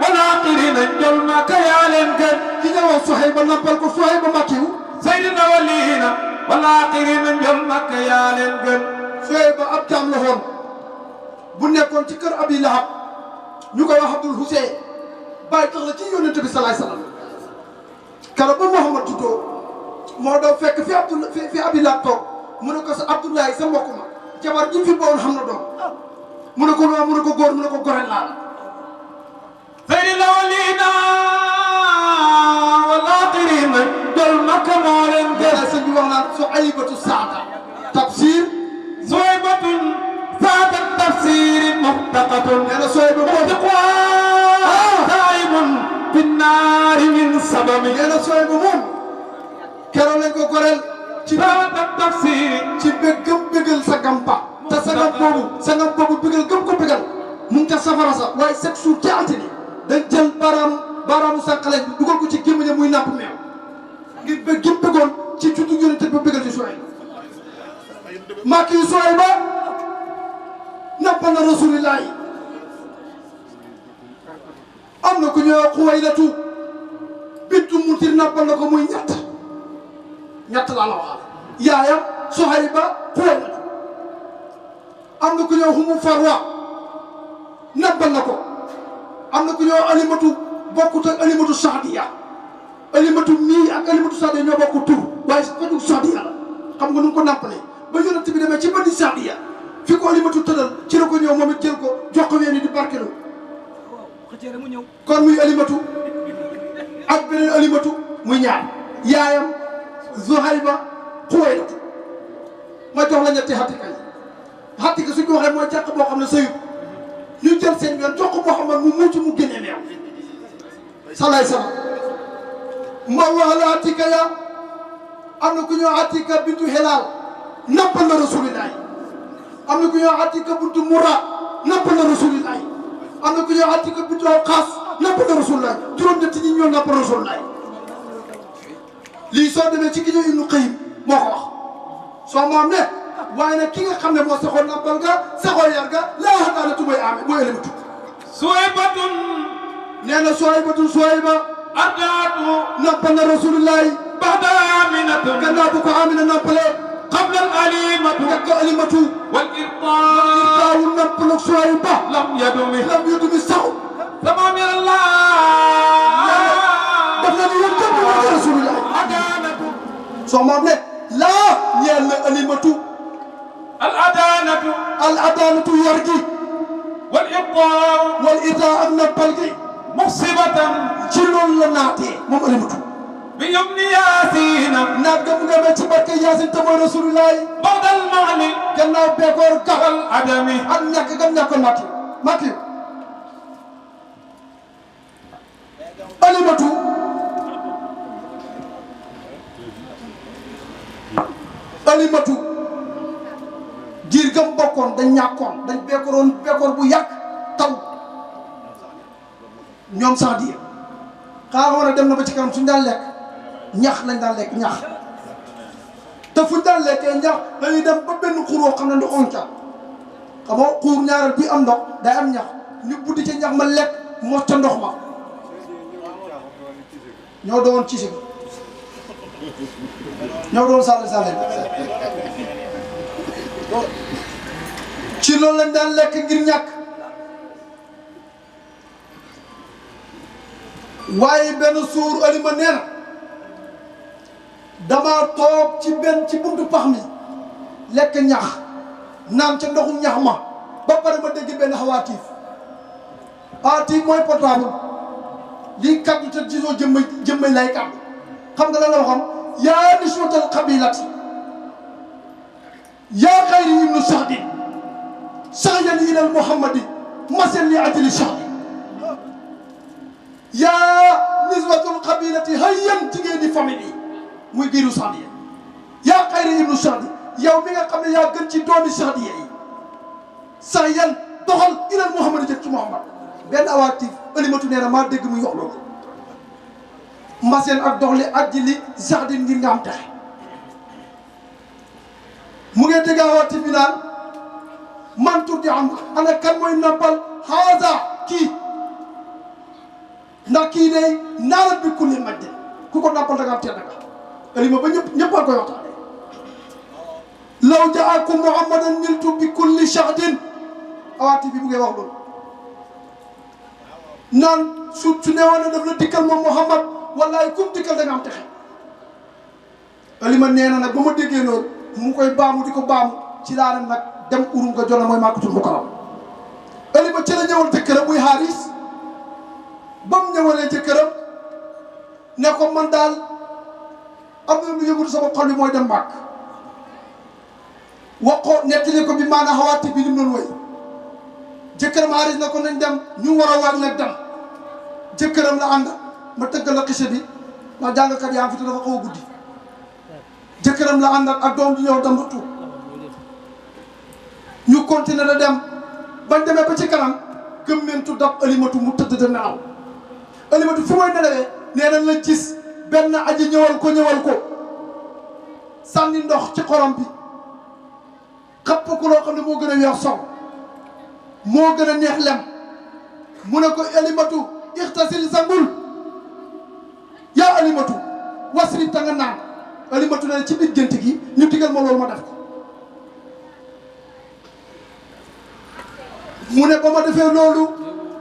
wal akhirina ñol Makka yaa leen gën ki nga wax Suhayba nampal ko Suhayba Makkiyu sayyidil awwalina wal akhirina ñol Makka yaa leen gën Suhayba ab jaam la woon bu nekkoon ci kër Abi Lahab ñu koy wax Abdul Husayn bàyyi tax la ci yónnente bi salaay salaam keroog ba Muhammad tuddoo moo doon fekk fi Abi Lahab toog mu ne ko sa Abdoulaye sa mbokk ma jabar ji fi bowoon xam na doom mu ne ko loo mu ne ko góor mu ne ko gore laa la sayyidil awwalina wal akhirina ñol Makka moo leen gën sëñ bi wax naan Suhaybatu saata tafsir Suhaybatun saata tafsir muhtaqatun nee na Suhayba boobu daa'imun fi naari min sabami nee na Suhayba moom keroog lañ ko goreel ci saata tafsir ci bëggal sa gampa te sa ngam boobu bëggal gëm ko bëggal mu ngi ca safara sa waaye chaque jour ci altine dañ jël baaraamu sànqaleñ bi dugal ko ci gémmiñam muy nàmp meew ngir bëgg gi bëggoon ci juddu yonent ba bëggal ci Suhayba Makki yu Suhayba nampal na Rasulillah yi am na ku ñëw Xuwaylatu bintu Muntir nampal na ko muy ñett laa la waxal yaayam Suhayba Xuwaylatu am na ku ñëw Umu Farwa nampal na ko am na ku ñëw Alimatu bokkut ak Alimatu Saadiya Alimatu mii ak Alimatu Saadiya ñoo bokk tur waaye fajug Saadiya la xam nga nu mu ko nampalee ba yonent bi demee ci Bani Saadiya fi ko Alimatu tëddal ci la ko ñëw moom it jël ko jox ko ween di barkelu kon muy Alimatu ak beneen Alimatu muy ñaar yaayam Zuhayba Xuwaylatu ma jox la ñetti xattika yi xattika suñ ko waxee mooy jàq boo xam ne sëyut ñu jël seen yoon jox ko boo xam ne mu mucc mu génne meew salaay salaam ma wax la xattika ya am na ku ñëw xattika bintu Hilaal nampal na Rasulillah am na ku ñëw xattika bintu Murra nampal na Rasulillah am na ku ñëw xattika bintu Waqaas nampal na Rasulillah juróom-ñetti ñi ñoo nampal Rasulillah lii soo demee ci ki ñëw Ibnu Qayyim moo ko wax soo moom ne waaye nag ki nga xam ne moo saxoo nampal ga saxoo yar ga laa xataanatu mooy aame mooy Alimatu Suhaybatun nee na Suhayba ardaatu nampal na Rasulillah ba'da Aminatun gannaaw bu ko Amina nampalee qabla al-alimatu nekk Alimatu wal irtaa taawul nampal ak Suhayba lam yadumi saxu tamam yàlla daf na ni yéen jëpp na Rasulillah adanatu soo moom ne laa ñeel na Alimatu al adanatu yar gi wal irtaa wal itaa ak nampal gi musibatan ci loolu la naatee moom Alimatu bi yumni yaasina naat ga mu demee ci barke Yaasin te mooy Rasulillah ba'dal ma'ni gannaaw bekkoor gaxal adami ak ñàkk gam ñàkkoon Makki Alimatu giir gam bokkoon dañ ñàkkoon dañ bekkoor bu yàgg taw ñoom Saadiya xaaral war a dem na ba ci kanam suñu daan lekk ñax lañ daan lekk ñax te fuñ daan lekkee ñax dañuy dem ba benn xur woo xam ne ndox on ca xam nga xuur ñaareel bi am ndox day am ñax ñu buddi ca ñax ma lekk mos ca ndox ma ñoo doon ci si ñoo doon sàlle ci loolu lañ daan lekk ngir ñàkk waaye benn suur Alima nee na damaa toog ci buntu pax mi lekk ñax naan ca ndoxum ñax ma ba pare ma dégg benn xawaatiif xawaatiif mooy portable lii kaddu te gisoo jëmmay lay kaddu xam nga lan la waxoon yaa niswatal qabilati yaa xayri ibnu saxdi saxyan ilal muhammadi masen li ajli saxdi yaa niswatul qabilati hayyan jigéen di famille yi muy giiru saxdi yaa xayri ibnu saxdi yow mi nga xam ne yaa gën ci doomi saxdi yi sax yan doxal ilal Muhammad jëm ci Muhammad benn awatif Alimatu nee na maa dégg muy wax loolu mbaseen ak doxli ak ji li sax di ngir nga am taxe mu ngeen dégg awatif bi naan man tur di am ana kan mooy nampal haasa kii ndax kii day naalat bi kulli majdi ku ko nampal da nga am tedd nga Alima ba ñëpp a koy waxtaane law jaakum muhammadan niltu bi kulli shahdin awaati bi mu ngi wax loolu naan su newoon na daf la dikkal moom Muhammad wallahi kum dikkal da nga am texe Alima nee na nag ba ma déggee loolu mu koy baamu di ko baamu ci laa ne nag dem urum nga jona mooy Makkatul Mukarram Alima ci la ñëwal jëkkëram muy Haaris ba mu ñëwalee jëkkëram ne ko man daal am na lu yëngu sama xol bi mooy dem Màkk wax ko nettali ko bi maanaam xawaati bi lim doon woy jëkkëram Haaris na ko nañ dem ñu war a waaj nag dem jëkkëram la ànd ma tëggal la xise bi ndax jàngkat yaa fi te dafa xaw a guddi jëkkëram la ànd ak doom ji ñëw dem ba tuub ñu continuer da dem bañ demee ba ci kanam gëmmentu dab Alimatu mu tëdd da nelaw Alimatu fi mooy nelawee nee na la gis benn aji ñëwal ko sànni ndox ci xorom bi xapp ko loo xam ne moo gën a weex sow moo gën a neex lem mu ne ko Alimatu ixtasil sangul yaa Alimatu wasrib ta nga naan Alimatu ne ci biir gént gi ñu digal ma loolu ma def ko mu ne ba ma defee loolu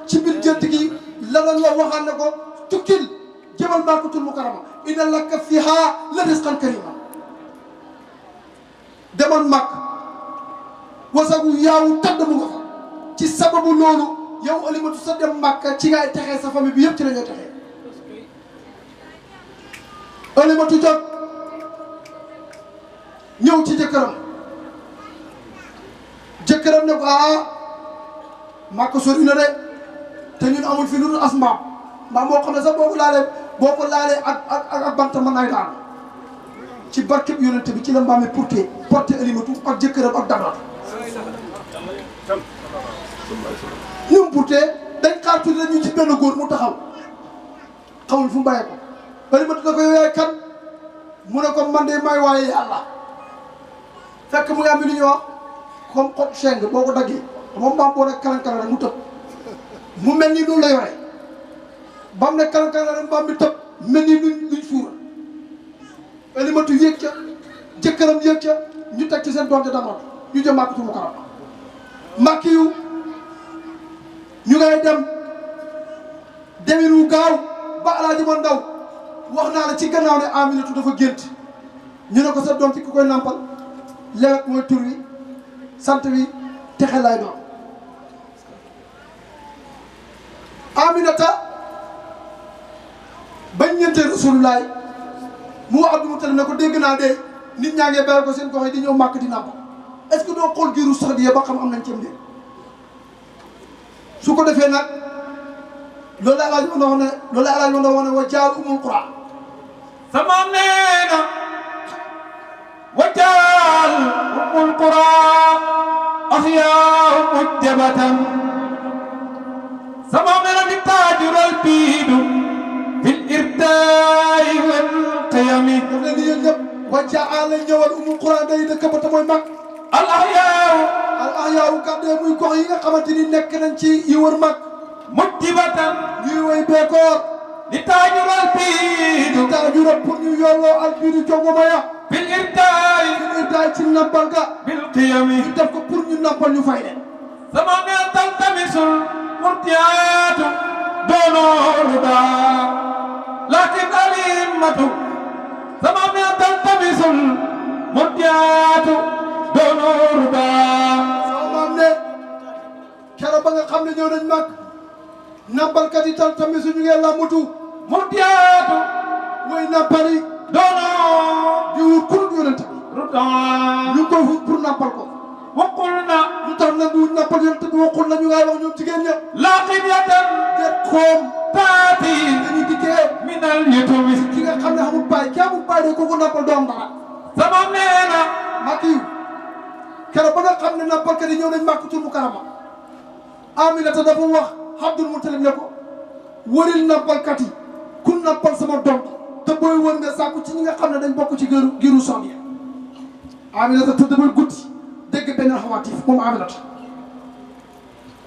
ci biir gént gi lanal la waxaan ne ko tukkil jëmal Makkatul Mukarrama inna laka fiha la rizqan karima demal Makk wasagu yaawu tadd mu nga fa ci sababu loolu yow Alimatu sa dem Makka ci ngay texee sa famille bi yëpp ci la ñuy texee Alimatu jóg ñëw ci jëkkëram ne ko Makka sori na de te ñun amul fi lu dul as mbaam moo xam ne sax boo ko laalee ak bant mën nay daan ci barkeb yonente bi ci la mbaam mi porté Alimatu ak jëkkëram ak dabrat ñum porté dañ xaar tuuti rek ñu ci benn góor mu taxaw xamul fu mu bàyyee ko Alimatu da koy wee kan mu ne ko man de may waaye yàlla fekk mu ngi am li ñuy wax comme xob seng boo ko daggee moom mbaam boo nekk kalan-kalan rek mu tëb mu mel ni loolu la yore ba mu ne kalan-kalan rek mbaam bi tëb mel ni luñ suura Alimatu yéeg ca jëkkëram yéeg ca ñu teg ci seen doom ja damat ñu jëm Makkatul Mukarrama Makki yu ñu ngay dem demin wu gaaw ba Alaaji ma ndaw wax naa la ci gannaaw ne Aminatu dafa gént ñu ne ko sa doom ci ku koy nampal lewet mooy tur wi sant wi texe lay doon Aminata bañ ñeentee Rasulullaay mu wax Abdou Moutalib ne ko dégg naa de nit ñaa ngee bàyyi ko seen gox yi di ñëw Màkk di nàmpal est-ce que doo xool giiru sax di ba xam am nañ ci mbir su ko defee nag loolu la Alaaji ma wax ne wa jaal umul qura sama nee na wa jaal umul qura axyaahu mujjabatan sama nee na di taajural biidu fil irdaay wal qiyami daf leen di yéen ñëpp wa jaal la ñëwal umul qura day dëkk ba te mooy mag al ahyaawu gàddee muy gox yi nga xamante ni nekk nañ ci yi wër mag mujjibatan ñuy woy beekoor di taajural biidu di taajura pour ñu yolloo al biidu jongoma ya fil irdaay ci nampal ga bil qiyami ñu def ko pour ñu nampal ñu fay leen sama nee taltamisul murtiyaatu doonoo daa lakin alimatu sama nee taltamisul murtiyaatu doonoo daa sama maam ne keroog ba nga xam ne ñëw nañ mag nampalkat yi taltamisu ñu ngeen làmbatu murtiyaatu mooy nampali doonoo di wut kurut yonent bi daa ñu ngi koy wut pour nampal ko waqul na lu tax nag du nampal yonent bi waxul na ñu ngay wax ñoom jigéen ña laqiyatan get xoom taati dañuy dikkee minal yutumi ki nga xam ne amul baay ki amul baay de kooku nampal doom dara sama nee na Makki yu keroog ba nga xam ne nampalkat yi ñëw nañ Makkatul Mukarrama Aminata dafa wax Abdul Mutalib ne ko wëril nampalkat yi ku nampal sama doom te booy wër nga sàkku ci ñi nga xam ne dañ bokk ci giiru Samiya Aminata tëdd ba guddi dégg benn xawaatiif moom Aminata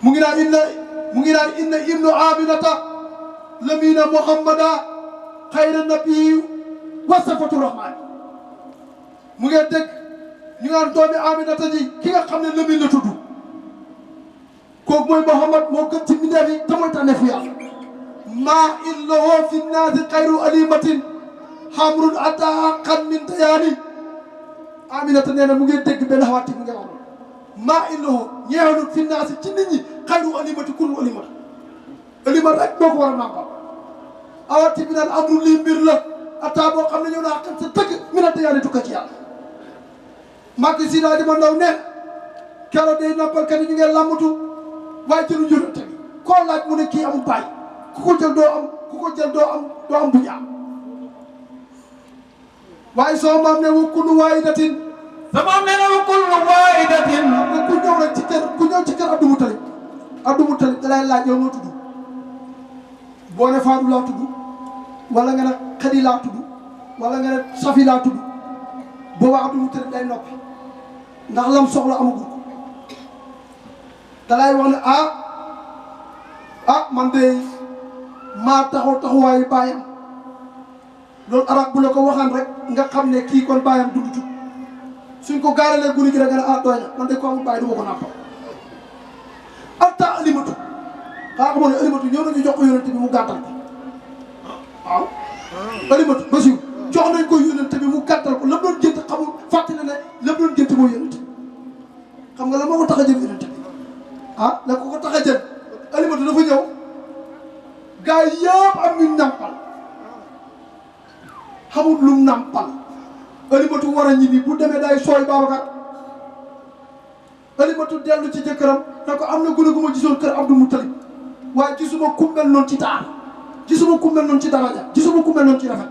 mu ngi naan inna ibnu Aminata lamina Muhammada xayra nabii wa safatu rahmaan mu ngi dégg ñu naan doomi Aminata ji ki nga xam ne Lamin la tudd kooku mooy Muhammad moo gën ci mbindeef yi te mooy tànneefu Yàlla maa illahu fi naasi xayru alimatin xamrun ataa xan min tayaani Aminata nee na mu ngi dégg benn xawaati mu ngi wax maa illahu ñeewlu fi naasi ci nit ñi xayru alimati kullu alimati alimat rek moo ko war a nàmpal awati bi naan amul lii mbir la ataa boo xam ne ñëw naa xam sa tëgg mi na tayaani tukka ci Yàlla Màkk si naa di ma ndaw ne keroog day nampalkat yi ñu ngi làmbatu waaye jëlu yonente bi koo laaj mu ne kii amul baay ku ko jël doo am bu ñaam waaye soo maam ne wa kullu waahidatin sama am ne wa kullu waahidatin ku ñëw rek ci kër Abdou Moutalib da lay laaj yow noo tudd boo ne Faadu laa tudd wala nga ne Xadi laa tudd wala nga ne Safi laa tudd boobaa Abdou Moutalib day noppi ndax lam soxla amagul ko da lay wax ne man de maa taxawaayu baayam loolu arab bu la ko waxaan rek nga xam ne kii kon baayam dundutu suñ ko gaaralee guni gi rek nga ne doy na man de ko amul baay du ma ko nàmpal alta alimatu xaa xamoon ne alimatu ñëw nañu jox ko yonente bi mu gàttal ko waaw alimatu basiw jox nañ ko yonente bi mu gàttal ko lam doon gént xamul fàttali ne lam doon gént mooy yonente xam nga la moo ko tax a jël yonente bi la ko tax a jël alimatu dafa ñëw gaa yi yëpp am ñu nàmpal xamul lum nàmpal alimatu war a ñibbi bu demee day sooy Babacar alimatu dellu ci jëkkëram ne ko am na gune gu ma gisoon kër Abdou Moutalib waaye gisuma ku mel noonu ci taar gisuma ku mel noonu ci daraja gisuma ku mel noonu ci rafet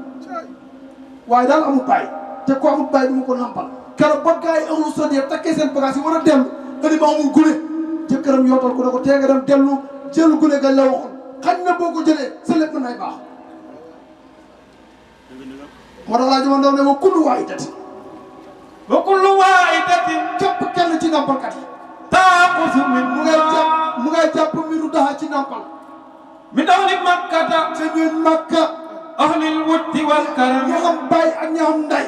waaye daal amul bàyyi te ko amul bàyyi du ma ko nàmpal keroog ba gaa yi amul sodee takkee seen bagage yi war a dellu alima amul gune jëkkëram yootal ko ne ko tee nga dem dellu jël gune gañ la waxoon xañ na boo ko jëlee sa lépp mën nay baax moo tax laa jëma ndaw ne wa kullu waahidatin wa kullu waahidatin képp kenn ci nàmpalkat yi taaqusu min mu ngay jàpp mbiru daxa ci nàmpal min ahli makkata te ñun Makka ahlil wutti wal karam ña xam baay ak ña xam nday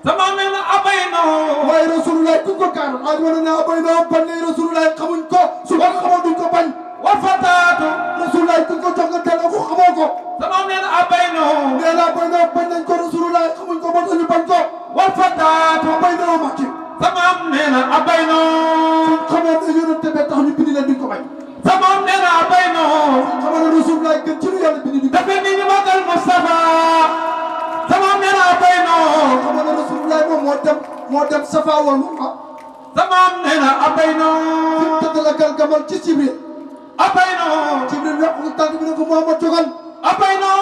sama mel na abaynoo waaye rasulullah ku ko gaaral laa jëma ne abaynoo bañ ne rasulullah xamuñ ko su ko xamoon duñ ko bañ wa fataatu rasulullah ku ko jox nga delloo ko xamoo ko sama mel na abaynoo nee naa bañ nañ ko rasulullah xamuñ ko moo tax ñu bañ ko wa fataatu baynoo makki sama mel na abaynoo xamoon ne yonente bee tax ñu bind leen duñ ko bañ sama mel na abaynoo xamoon ne rasulullah gën ci lu yàlla bind duñ ko dafa ni ñu magal Mustafa sama mel na abaynoo xamoon ne rasulullah moom moo dem Safa wal Marwa sama mel na abaynoo fi mu tëdd la galgamal ci Jibril abaynoo Jibril yàq ko tànk bi ne ko Muhammad jogal abaynoo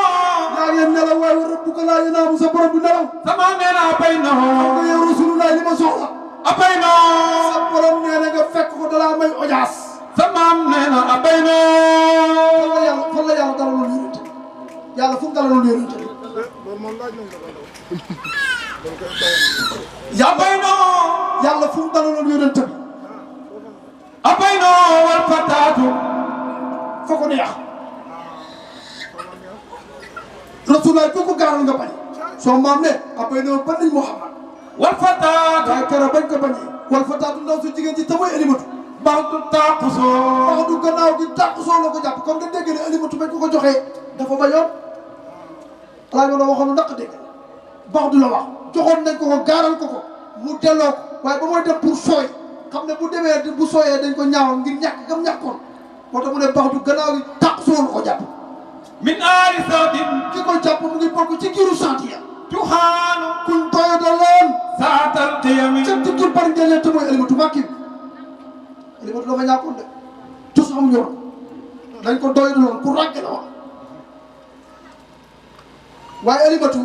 yaa ngeen nelaw waaye wa rabbuka laa yanaamu sa borom du nelaw sama mel na abaynoo nga yow rasulullah li ma soxla abaynoo sa borom nee na nga fekk ko dalaa may audience sama mel na abaynoo fan la yàlla dalaloon yonente yàlla fu mu dalaloon yonente yàlla fu mu dalaloon yonente bi abaynoo wal fataatu fa ko neex rasulullah ku ko gaaral nga bañ soo maam ne abaynoo ban nañ Muhammad wal fataatu waaye keroog bañ ko bañee wal fataatu ndaw su jigéen ci te mooy alimatu baxdu taqusoo wax du gannaaw gi tàqusoo la ko jàpp comme nga dégg ne alimatu bañ ko joxee dafa bañoon alaay ma la waxoon ndaq dégg bax du la wax joxoon nañ ko gaaral ko mu delloo ko waaye ba mooy dem pour sooy xam ne bu demee bu sooyee dañ ko ñaawal ngir ñàkk gam ñàkkoon moo tax mu ne bax du gannaaw gi tàqusoo la ko jàpp min aali sawdin ki ko jàpp mu ngi bokk ci giiru santiya tuxaanu kuñ doyadaloon saatal qiyami ca tukki par ngeen te mooy alimatu màkki alimatu dafa ñàkkoon de tus amuñu woon dañ ko doyadaloon ku ràgg la woon waaye alimatu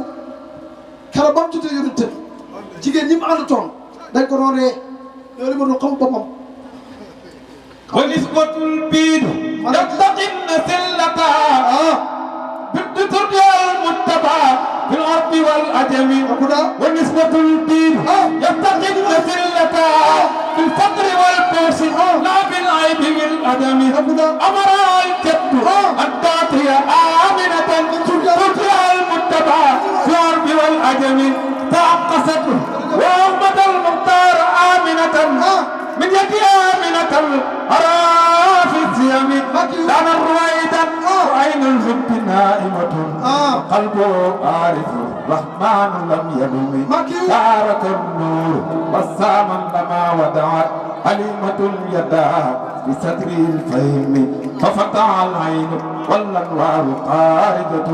keroog ba mu jotee yonente bi jigéen ñi mu àndatoon dañ ko doon ree yow li ma doon xam boppam ونسبة البيد يتقن سلتا بالدتر المتبع في الأرض والأجم ونسبة البيد يتقن سلتا في الفقر والبؤس لا بالعيب والأدم أمر الجد أن تعطي آمنة تطيع المتبع في الأرض والأجم تعقصته وأمة المختار آمنة من يد آمنة الأرى في الزيام لنا الرويدا وعين الحب نائمة وقلبه عارف الرحمن لم يلوم تارك النور بساما لما ودعت حليمة اليدا بستر الفهم ففتح العين والأنوار خارجة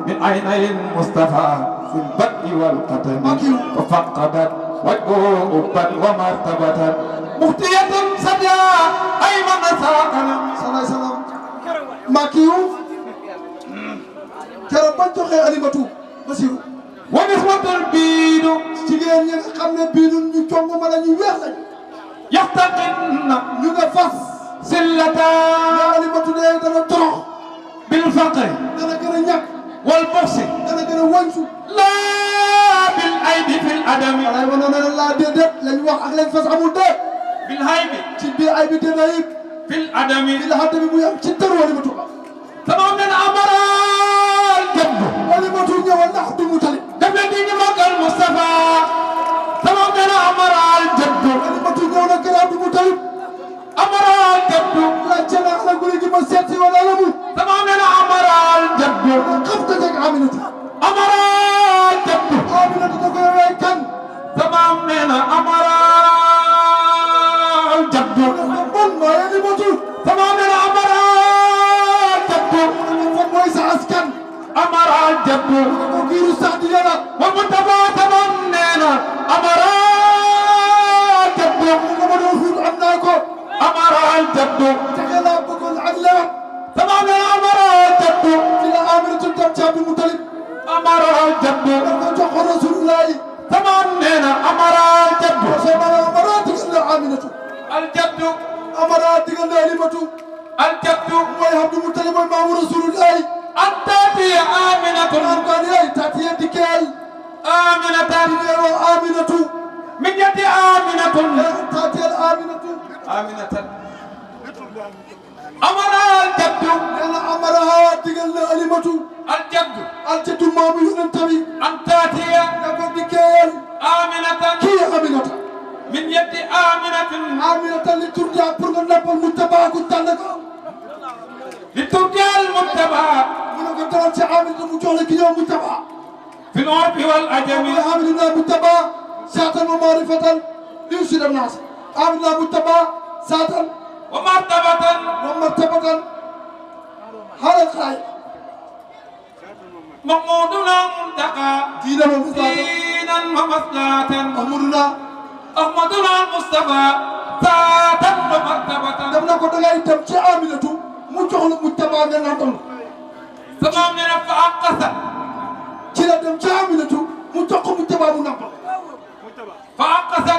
من عيني المصطفى في البدء والقتم ففقدت وجهه أبا ومرتبة مفتية سديا أيمن ساقنا salaay salaam Makiyu keroog bañ joxee Alimatu Basiru ونسبة البيد jigéen ñi nga xam ne bii ñu cong ma la ñu weex lañ يفتقن ñu nga fas سلتا ne Alimatu ne dana torox بالفقر dana gën a ñàkk والبؤس dana gën a wàññi لا بالعيب في الأدم walaay ma noonu laa déedéet lañ wax ak lañ fas amul dee بالهيب ci biir ay bi dina yib في الأدم bi la xam ne muy am ci dëru Alimatu ba تمام من أمر الجد Alimatu ñëwal ndax du mu tali دفلتي نمك المصطفى تمام من أمر الجد Alimatu ñëw na gën a du mu tali أمر الجد laajte na ana gune gi ma seet si wala la mu تمام من أمر الجد xam ko jeg Aminatu أمر الجد Aminatu da koy wey kan تمام من أمر الجد man mooy Alimatu تمام من أمر الجد fan mooy sa askan أمر الجد ko giiru sax di yàlla ومتبع تمام من أمر الجد nga ma doon xuut am naa ko أمر الجد texe laa bëggoon ak lewat تمام من أمر الجد ci la Aminatu dem ci Abdul Mutalib أمر الجد da ko jox ko Rasulullah تمام من أمر الجد soo ma amara digal na Aminatu الجد amara digal na Alimatu الجد mooy Abdul Mutalib mooy maamu Rasulullah أن تأتي آمنة naan ko ni ay tatiye dikkeel آمنة digeeloo Aminatu من يد آمنة tatiyel Aminatu آمنة أمر الجد nee na amara digal na Alimatu الجد aljaddu maamu yonent bi أن تأتي da ko dikkeel آمنة kii Aminata من يد آمنة Aminata li turja pour nga noppal mu tabaaku tànn ko لترجع المتبع mu ne ko dalal ci Aminata mu jox la ki ñëw mu tabaa في العرب والعجم Aminata mu tabaa saatan wa maarifatan li yusira naas Aminata mu tabaa saatan ومرتبة wa martabatan xaaral xaay محمودنا منتقى diina ma mustafa دينا ومصلحة Amaduna أحمدنا المصطفى ذاتا ومرتبة dem na ko dangay dem ci Aminatu mu jox la mu tabaa nga nantal تمام فأقصى ci la dem ci Aminatu mu jox ko mu tabaa mu nampal فأقصى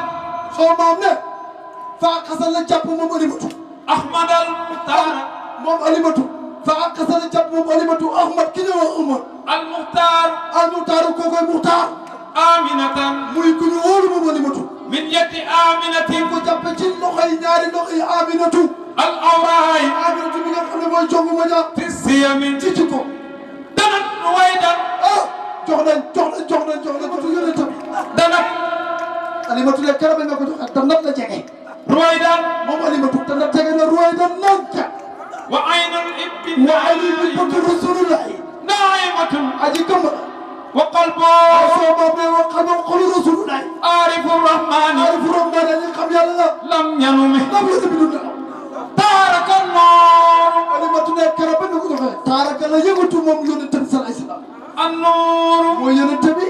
soo maam ne faa xasal la jàpp moom Alimatu أحمد المختار moom Alimatu faa xasal la jàpp moom Alimatu Ahmad ki ñëw ak Umar المختار al muxtaaru kookoy muxtaar آمنة muy ku ñu wóolu moom Alimatu من يد آمنة ko jàppe ci loxoy ñaari loxoy Aminatu الأوراي Aminatu bi nga xam ne mooy jongu ma ja في السيم ci jikko دنت رويدا ah jox nañ ko tu yonent bi دنت Alimatu ne keroog nga ko joxe danat la jege رويدا moom Alimatu danat jege na ruwaay da nanka وعين الإب wa ali bi bëgg Rasulullah ناعمة aji gëmb وقلبه soo moom ne wa xamal xolu Rasulullah عارف الرحمن aarifu Rahmaan ñi xam yàlla la لم ينمه lam yëg bi dund تارك النور Alimatu ne keroog nga ko joxe taaraka la yëngatu moom yonent bi sallallahu alayhi wasallam النور mooy yonent bi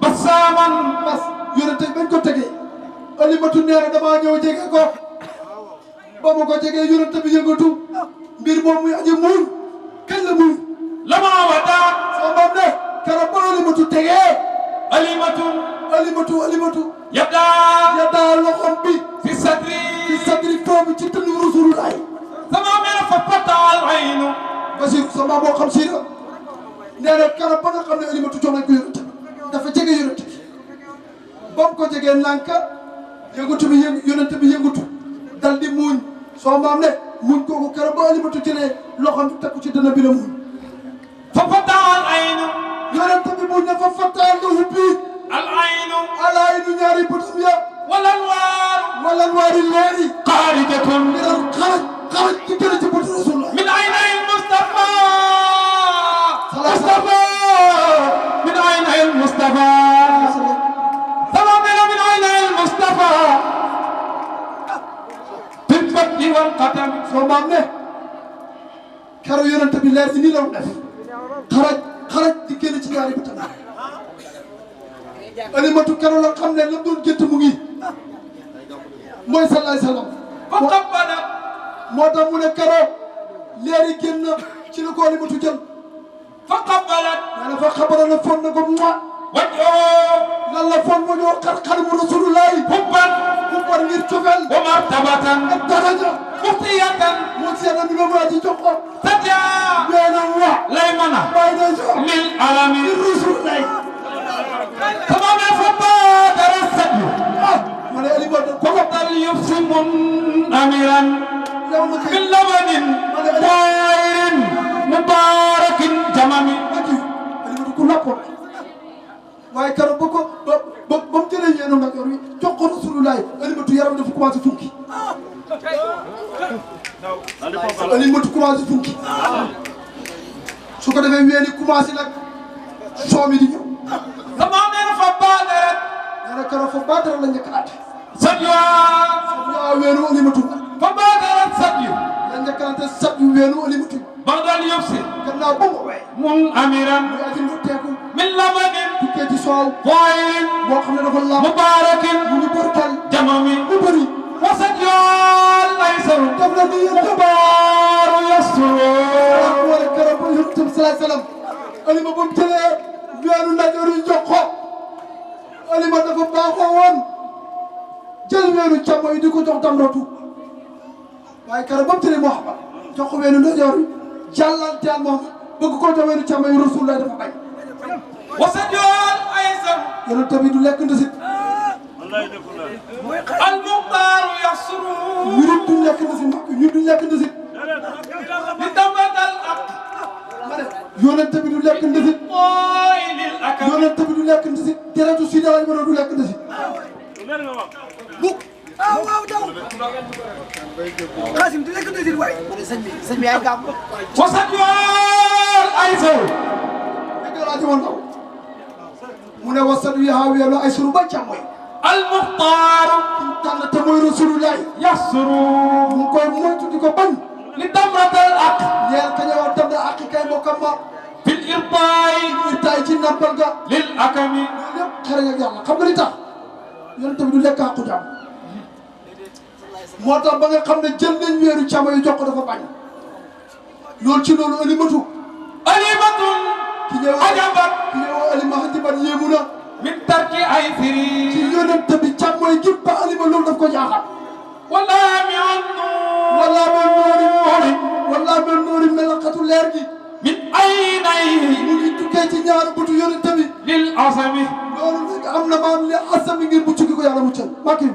بساما bas yonent bi bañ ko tegee Alimatu nee na damaa ñëw jege ko ba ma ko jegee yonent bi yëngatu mbir moom muy aji muñ kañ la muñ لما ودع soo moom ne keroog ba Alimatu tegee أليمة Alimatu yaddaa loxom bi في صدري ci sadri foofu ci tënnu Rasulullah sama mel fa fatal aynu Basiir sama boo xam si la nee na kanam ba nga xam ne Alimatu jox nañ ko yonent dafa jege yonent bi ba mu ko jegee nanka yëngatu bi yonent bi yëngatu dal di muuñ soo maam ne muuñ kooku kanam ba Alimatu jëlee loxom bi teg ko ci dënn bi la muuñ fa fatal aynu yonent bi muuñ ne fa fatal nga hubbi al aynu alaaynu ñaari bëtam ya wala waar wala waari leeri xaarijatun minan xaraj ci gën a ci bët Rasulullah min aynay Mustafa Mustafa min aynay Mustafa sama mel min aynay Mustafa bil fatti wal qatam soo maam ne karo yonent bi leer bi nii la def xaraj di génn ci ñaari bëtam Alimatu karo la xam ne la doon gént mu ngi mooy salaay salaam fa qabbala moo tax mu ne karo leeri génn ci la ko Alimatu jël fa qabbalat nee na fa xabara la fon na ko moi wajhoo lan la fon ma ñoo xar mu Rasulullahi hubban mu par ngir cofeel wa martabatan ak daraja muftiyatan moo seet na bi nga waa ji jox ko taja nee na waa laymana bàyyi na jox lil alami ngir Rasulullahi sama mel fa badara sadu ah ma ne Alimatu ko وقتل يفسم أميرا yow ma kay من لبن طائر مبارك جمم Mati Alimatu ku lappoon waaye keroog ba ko ba mu jëlee ñeenu nag yor wi jox ko Rasulullah Alimatu yaram dafa commencé funki Alimatu commencé funki su ko defee weeni commencé nag soo mi di ñëw sama mel fa badara nee na keroog fa baatara la njëkkalaate سجوا yaa weenu Alimatu فبادرت سجوا la njëkkalaate sat yu weenu Alimatu بعد اليفسم gannaaw ba mu wee أميرا muy aji ndutteeku من لبن tukkee ci soow طائر boo xam ne dafa laab مبارك mu ngi barkeel جمم mu bëri وسجوا الأيسر def na ni yéen كبار يسر wala keroog ba yonent bi salaay salaam Alima ba mu jëlee weenu ndajoor yi jox ko Alima dafa baaxoo woon jël weenu càmmoñ yi di ko jox Damratu waaye keroog ba mu jëlee Muhammad jox ko weenu ndajoor yi jàllanteel moom bëgg koo jox weenu càmmoñ yi Rasulullah dafa bañ وسجوا الأيسر yonent bi du lekk ndesit المختار يسر ñu nit duñ lekk ndesit mbokk ñu duñ lekk ndesit لتمت الأق ma ne yonent bi du lekk ndesit طائل الأكم yonent bi du lekk ndesit deretu si dara ñu du lekk ndesit waaw daw Xaasim du lekk ndesit waay sëñ bi ay gàmm وسجوا الأيسر dégg laa ji woon ndaw mu ne wasat wi haa weelu ay suru ba càmmoñ المختار tànn te mooy Rasulullah يسر mu ngi koy moytu di ko bañ لتمت الأق ñeel ka ñëwaat dem na ak kay mbokkam ma في الإرضاء irtaay ci nampal ga للأكم loolu yëpp xarañ ak yàlla xam nga li tax yonent bi du lekk àqu jàmm moo tax ba nga xam ne jël nañ weeru càmmo yi jox ko dafa bañ loolu ci loolu Alimatu أليمة ki ñëw عجبت ki ñëw Alima Hadiban yéemu na من ترك ci أيسري yonent bi càmmo yi gi ba Alima loolu daf ko jaaxal ولا يعنو wala mel noori wala mel noori melakatu leer gi من عينيه mu ngi tukkee ci ñaari bëtu yonent bi للعصم loolu nag am na maam li asami ngir mucc gi ko yàlla muccal Macky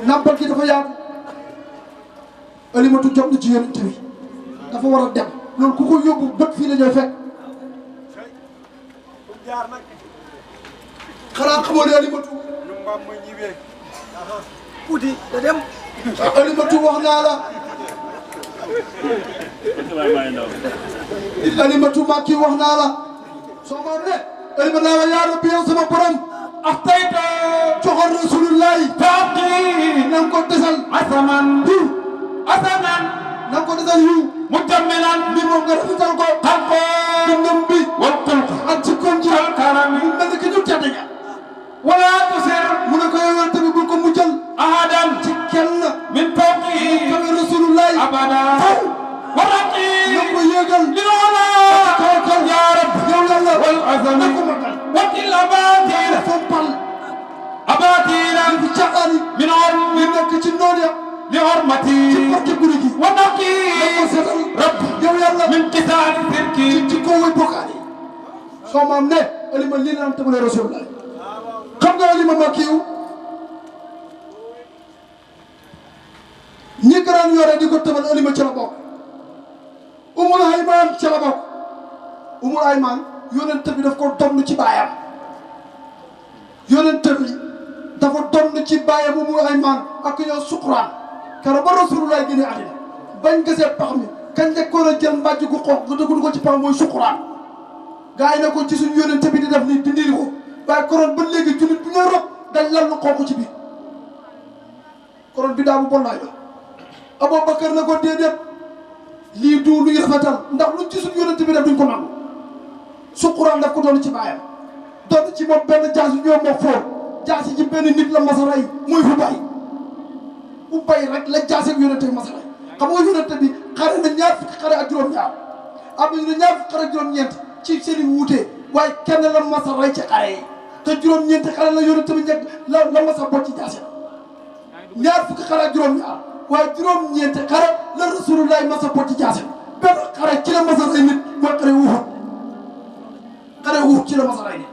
nampal gi dafa yaatu Alimatu jot na ci yonent bi dafa war a dem loolu ku ko yóbbu bët fii la ñooy fekk xanaa xamoo ne Alimatu uti da dem Alimatu wax naa la Alimatu Macky wax naa la soo ma ne Alimatu naa la yaa rabbi yow sama borom أفتيت joxoon Rasulullahi فاقي na nga ko desal عثما yiw حسنا na nga ko desal yiw مجملا mbir moom nga rafetal ko خلقا dundam bi والخلق ak ci kon ci والكرم mu mel ni que ñu tedd ña ولا تسر mu ne ko yow yonent bi bul ko mujjal أحدا ci kenn من فوقه kawe Rasulullahi أبدا faw ورقي na ko yéegal للعلا kaw kaw يا رب yow yàlla والعظم na ko matal وكل min li nekk ci noon ya li hormati ci barke guddi gi wa naqi ko seetal rabbi yow yàlla min kisaani sirki ci kaw way bokkaale soo maam ne alima lii la am tëbale rasulullah xam nga alima ma kiiw ñi garaan yore di ko tëbal alima ci la bokk umul aymaan ci la bokk umul aymaan yonent bi daf ko donn ci baayam yonent bi dafa donn ci baayam umul aymaan ak ñoo suquraan kara ba rasulullah génne àddina bañ gisee pax mi kañ njëkkoon a jël mbàjj gu xonq nga dugg ko ci pax mooy suquraan gaa yi ne ko ci suñu yonent bi di def nii dindiri ko waaye koron ba léegi jullit bu ñoo rob dañ lal lu xonq ci biir koron bi daa bu bon laay la Abubakar na ko déedéet lii du luy rafetal ndax lu ci suñu yonent bi def duñ ko nangu suquraan daf ko doon ci baayam doon ci moom benn jaasi ñoo moo foor jaasi ji benn nit la masaray muy Ubay rek la jaasi ak yonent bi masaray xam nga yonent bi xare na ñaar fukki xare ak juróom-ñaar am nañu ñaar fukki xare ak juróom-ñeent ci seen i wuute waaye kenn la masaray ci xare yi te juróom-ñeenti xare la yonent bi ñett la masa bot ci jaasi ñaar fukki xare ak juróom-ñaar waaye juróom-ñeenti xare la rasulullahi masa bot ci jaasi benn xare ci la masaray nit mooy xare Uhud ci la masaray nit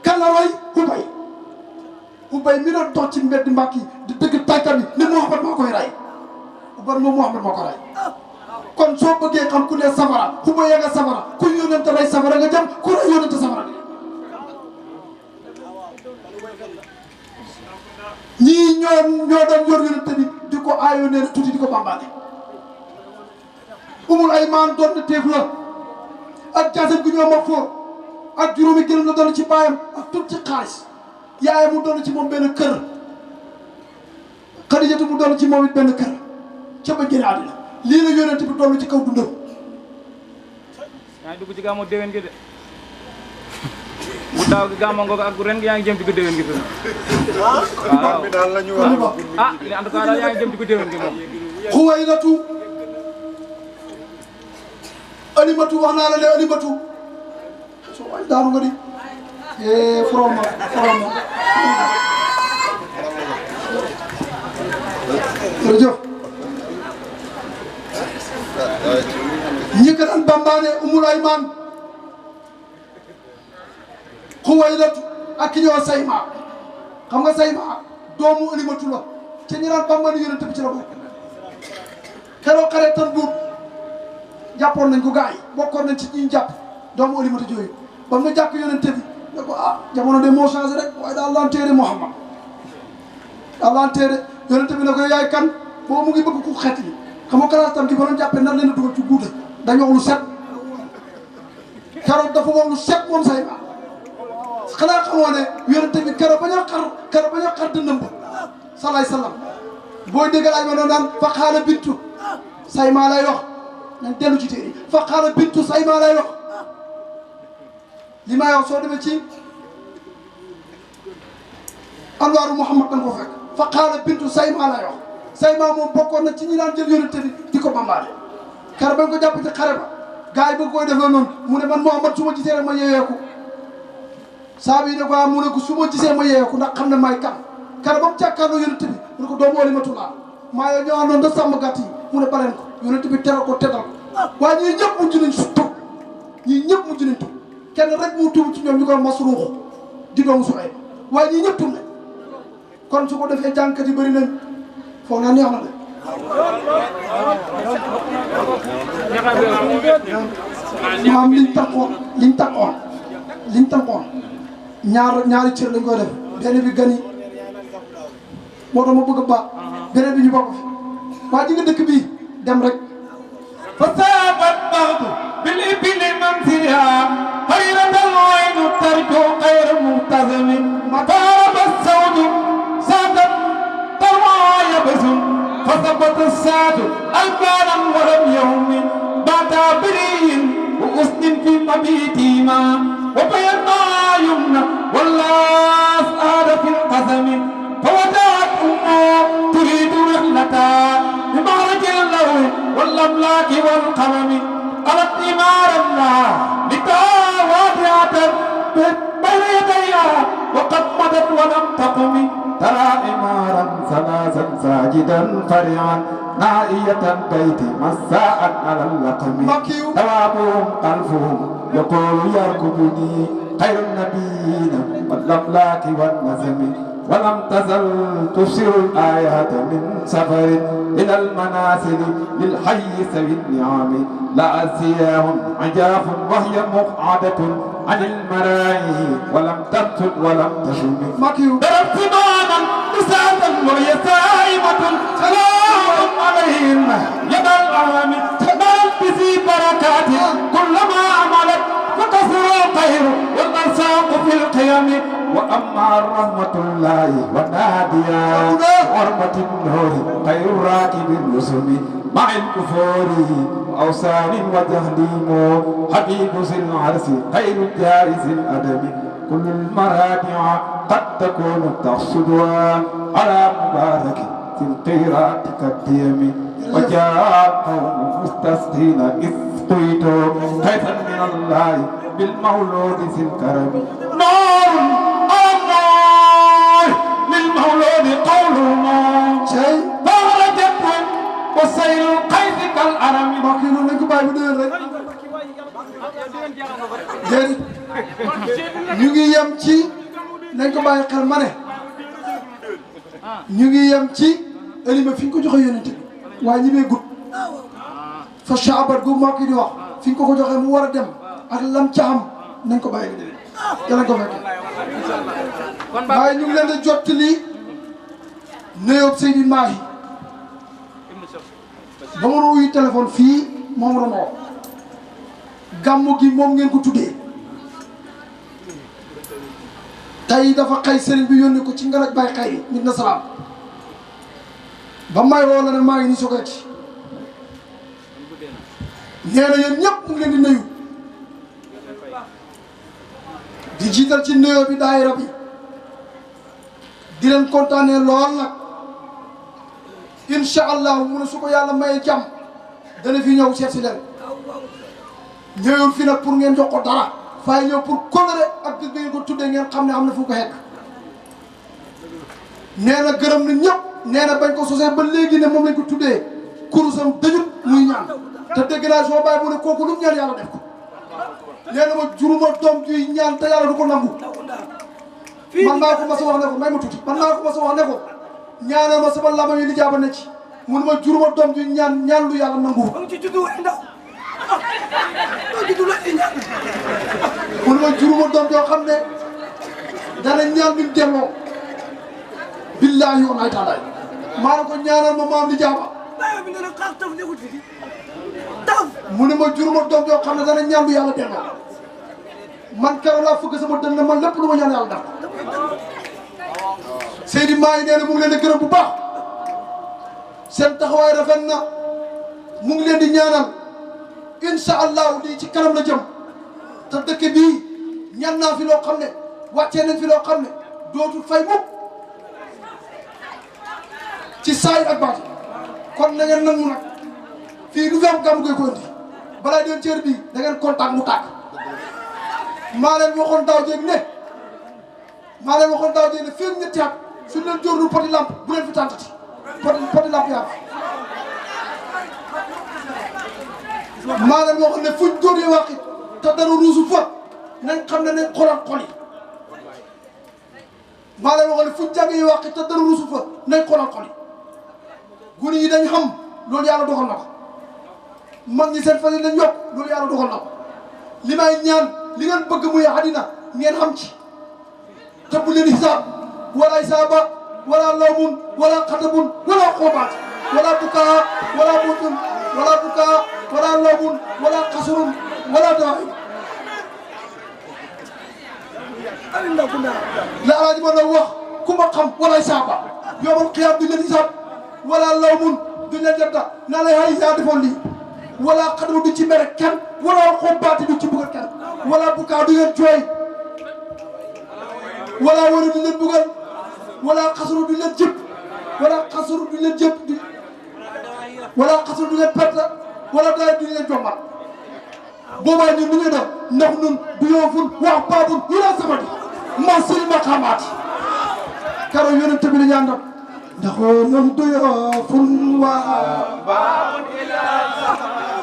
kan la roy Ubay mi doon dox ci mbedd Mbàkke di dëgg tànkam yi ne Muhammad maa koy rey Ubay moom Muhammad maa ko rey kon soo bëggee xam ku ne safara Ubay ya nga safara ku yónnante rey safara nga jëm ku rey yónnante safara nga ñii ñoo doon yor yónnante bi di ko aayoo nee na tuuti di ko bambaane umul aymaan doon na téef la ak jaasam gu ñoo ma fóor ak juróomi gëlëm la doon ci baayam ak tut ci xaalis yaayam mu doon ci moom benn kër Xadijatu mu doon ci moom it benn kër ca ba génn àddina lii la yonent bi doon ci kaw dundam. yaa ngi dugg ci gàmmu déwén gi de bu daaw gi gàmmu ngoog ak ren gi yaa ngi jëm ci ko déwén gi fi waaw bi daal la ñu war ah li en tout cas daal yaa ngi jëm ci ko déwén gi moom. Xuwaylatu Alimatu wax naa la ne Alimatu so waay daanu nga di foroma jërëjëf ñi ko daan bambaane Umul Aymaan Xuwaylatu ak ki ñoo Sayma xam nga Sayma doomu Alimatu la ci ñi daan bambaane yonent bi ci la bokk keroog xare tan buut jàppoon nañ ko gars yi bokkoon nañ ci ñi jàpp doomu Alimatu jooyu ba mu jàpp yonent bi ne ko ah jamono de moo changé rek waaye daal laan téere Muhammad daal laan téere yonent bi ne ko yaay kan boo mu ngi bëgg ku xeet yi xam nga classe tam ki ba doon jàppee nan leen a dugal ci guuta dañ wax lu set keroog dafa wax lu set moom Sayma xanaa xamoo ne yonent bi keroog bañ a xar dënnam ba salaay salaam booy déggal ay ma noonu naan fa xaala bintu Sayma lay wax nañ dellu ci téere fa xaala bintu Sayma lay wax li may wax soo demee ci anwaaru Muhammad da nga ko fekk fa xaala bintu Sayma lay wax Sayma moom bokkoon na ci ñi daan jël yonent bi di ko bambaale keroog bañ ko jàpp ci xare ba gars yi bëgg koy defee noonu mu ne man Muhammad su ma gisee rek ma yeeyeeku saa bi ne ko mu ne ko su ma gisee ma yeeyeeku ndax xam ne may kan keroog ba mu jàkkaarloo yonent bi mu ne ko doomu Alimatu laa maa yoo ñoo àndoon da sàmm gàtt yi mu ne baleen ko yonent bi teral ko teddal ko waaye ñii ñëpp mujj nañ su tub ñii ñëpp mujj nañ tub kenn rek mu tuub ci ñoom ñu koy Masruux di doomu Suhayb waaye ñii ñëpp tuub nañ kon su ko defee jànkat yi bëri nañ foog naa neex na de maam liñ tànkoon ñaari cër lañ koy def benn bi gani moo tax ma bëgg a baax beneen bi ñu bokk fi waa ji nga dëkk bii dem rek fa saabat baxdu bil ibli mansiha xayrat al aynu tarju xayra muhtazami mataraba sawdu saadat tarwa yabsum fa sabata saadu albanan walam yawmi bata biriyin wa usnin fi mabitima wa bayana yumna wallas aada fi lqasami فودعت أمه تريد رحلتها بمعرج اللوح والأملاك والقمم قالت إمارا لها لتها واضعة بين يديها وقد مضت ولم تقم ترى عمارا ثلاثا ساجدا فرعا نائية البيت مساء على اللقم ثوابهم ألفهم يقول يركبني خير النبيين والأملاك والنسم ولم تزل تبصر الآيات من سفر إلى المنازل للحي سوي النعام لا أسياهم عجاف وهي مقعدة عن المراعي ولم تبتد ولم تشم ضربت ماما بساطا وهي سائمة سلام عليهم يد العوام تبارك بذي بركات كلما عملت فكثر الخير والأرزاق في القيام وأما رحمة الله والنادية وحرمة النور خير راكب الرسل مع الكفور وأوسان وتهديم حبيب ذي العرس خير جائز الأدب كل المرادع قد تكون تحصدها على مبارك في القيرات كالديم وجاء قوم مستسقين إذ قيتوا خيفا من الله بالمولود في الكرم نار النار للمولود قوله فخرجتهم وسيل القيد كالأرم makiru nañ ko bàyyi bu déwén rek déedéet ñu ngi yem ci nañ ko bàyyi xel ma ne ñu ngi yem ci ëllëg fi ñu ko joxe yonent bi waaye ñi may gudd fa shaabat gu moo ki di wax fi ñu ko joxe mu war a dem ak lam ca am nañ ko bàyyi bu déwén yàlla ko fekkee waaye ñu ngi leen di jottali nuyoo Seydi Mahi ba ma wuyu téléphone fii moom la ma wax gàmmu gi moom ngeen ko tuddee tey dafa xay sëriñ bi yónni ko ci ngaraj bay xay nit na salaam ba may woo la ne maa ngi nii soog a egsi nee na yéen ñëpp mu ngi leen di nuyu di jiital ci nuyoo bi daayira bi di leen kontaanee lool nag incha allah mu ne su ko yàlla mayee jàmm dana fi ñëw seet si leen ñëwul fi nag pour ngeen jox ko dara fay ñëw pour coloré ak bis bi ngeen ko tuddee ngeen xam ne am na fu ko xekk nee na gërëm na ñëpp nee na bañ ko sosee ba léegi ne moom lañ ko tuddee kurusam dëjut muy ñaan te dégg naa soo bàyyi bu ne kooku lu mu ñaan yàlla def ko nee na ma juruma doom juy ñaan te yàlla du ko nangu man maa ko mas a wax ne ko may ma tuuti man maa ko mas a wax ne ko ñaanal ma sama lama yi li jaaba ne ci mun ma juruma doom ju ñaan lu yàlla nangu mun ma juruma doom joo xam ne dana ñaan mi delloo billaahi wallaahi taala maa ne ko ñaanal ma maam li jaaba mu ne ma juruma doom joo xam ne dana ñaan lu yàlla delloo man keroog laa fëgg sama dënn man lépp lu ma ñaan yàlla def Seydi Mahi nee na mu ngi leen di gërëm bu baax seen taxawaay rafet na mu ngi leen di ñaanal incha allahu lii ci kanam la jëm te dëkk bii ñaan naa fi loo xam ne wàccee nañ fi loo xam ne dootul fay mukk ci saay ak baati kon na ngeen nangu nag fii lu fi am gàmmu koy ko indi balaa deen cër bii da ngeen contact mu tàkk maa leen waxoon daaw jéeg ne fii ak ñetti at suñ leen jóorul poti lamp bu leen fi tàntati poti lamp yaa maa leen waxoon ne fuñ jóoree wàqi te dara ruusu fa nañ xam ne nañ xoolal xol yi maa leen waxoon ne fuñ jàngee wàqi te dara ruusu fa nañ xoolal xol yi gune yi dañ xam loolu yàlla doxal na ko mag ñi seen fan yi dañ yokk loolu yàlla doxal na ko li may ñaan li ngeen bëgg muy àddina ngeen xam ci te bu leen hisaab wala hisaaba wala lawmun wala xatabun wala xoobaat wala bukaa wala mutun wala bukaa wala lawmun wala xasurun wala dawaay la alaaji ma doon wax ku ma xam wala hisaaba yoomal xiyaam duñ leen hisaab wala lawmun duñ leen jabta naa lay hay yaa defoon lii wala xatabun du ci mere kenn wala xoobaati du ci bëgg kenn wala bukaa du ngeen jooy wala wala du leen bugal wala xasuru du leen jëpp wala xasuru du leen jëpp wala xasuru du leen perte wala daay du leen jommal boobaa ñun lu ñuy def ndax ñun du yooful wax baabul ila samadi masil maqamaati karo yonent bi la ñu àndal ndaxoo moom doyoo fun waa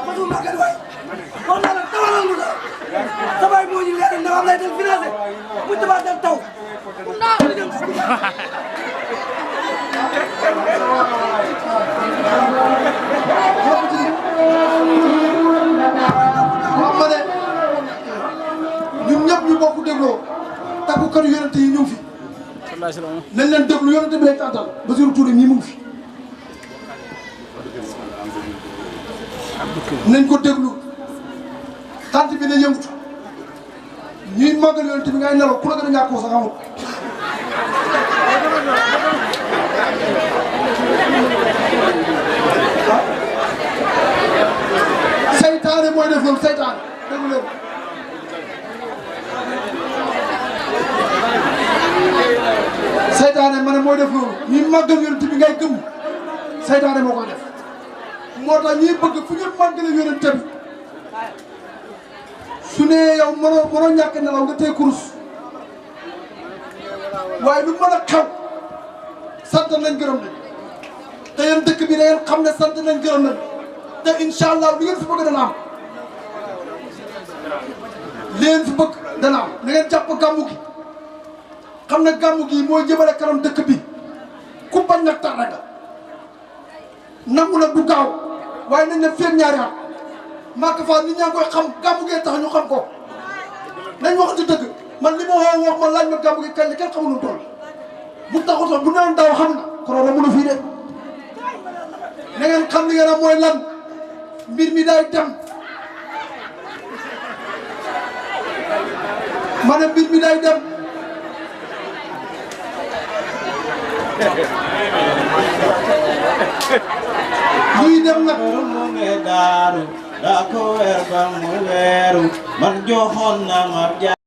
façon màggal waay wax naa la tawalal lu la sabay moo ñu leeral ne am lay del financé bu tabax del taw waaw ma ne ñun ñëpp ñu bokk dégloo takku kër yonent yi ñu ngi fi nañ leen déglu yonent bi lay tàntal Bassirou Touré mii mu ngi fi nañ ko déglu tant bi ne yëngutu ñuy màggal yonent bi ngay nelaw ku la gën a ñàkkoo sax amul seytaane mooy def loolu seytaane déglu leen seytaane ma ne mooy def loolu ñuy màggal yonent bi ngay gëm seytaane moo koy def moo tax ñuy bëgg fu ñu màggale yonent bi su ne yow mënoo ñàkk nelaw nga tey kurus waaye lu mën a xew sant nañ gërëm nañ te yéen dëkk bi da ngeen xam ne sant nañ gërëm nañ te incha allah li ngeen fi bëgg dana am li ngeen fi bëgg dana am na ngeen jàpp gàmmu gi xam ne gàmmu gi mooy jëmale kanam dëkk bi ku bañ nag tax nga nangu nag du gaaw waaye nañ ne feeg ñaari at Maka Fall nit ñaa ngi koy xam gàmmu gee tax ñu xam ko nañ waxati dëgg man li ma wax ma laaj ma gàmmu gi kañ la kenn xamul nu mu toll bu taxutoon bu newoon daaw xam na korona mënu fii de na ngeen xam li ngeen am mooy lan mbir mi day dem ma ne mbir mi day dem luy dem nag mu ngi daaru daa ko weer ba mu weeru man joxoon na ma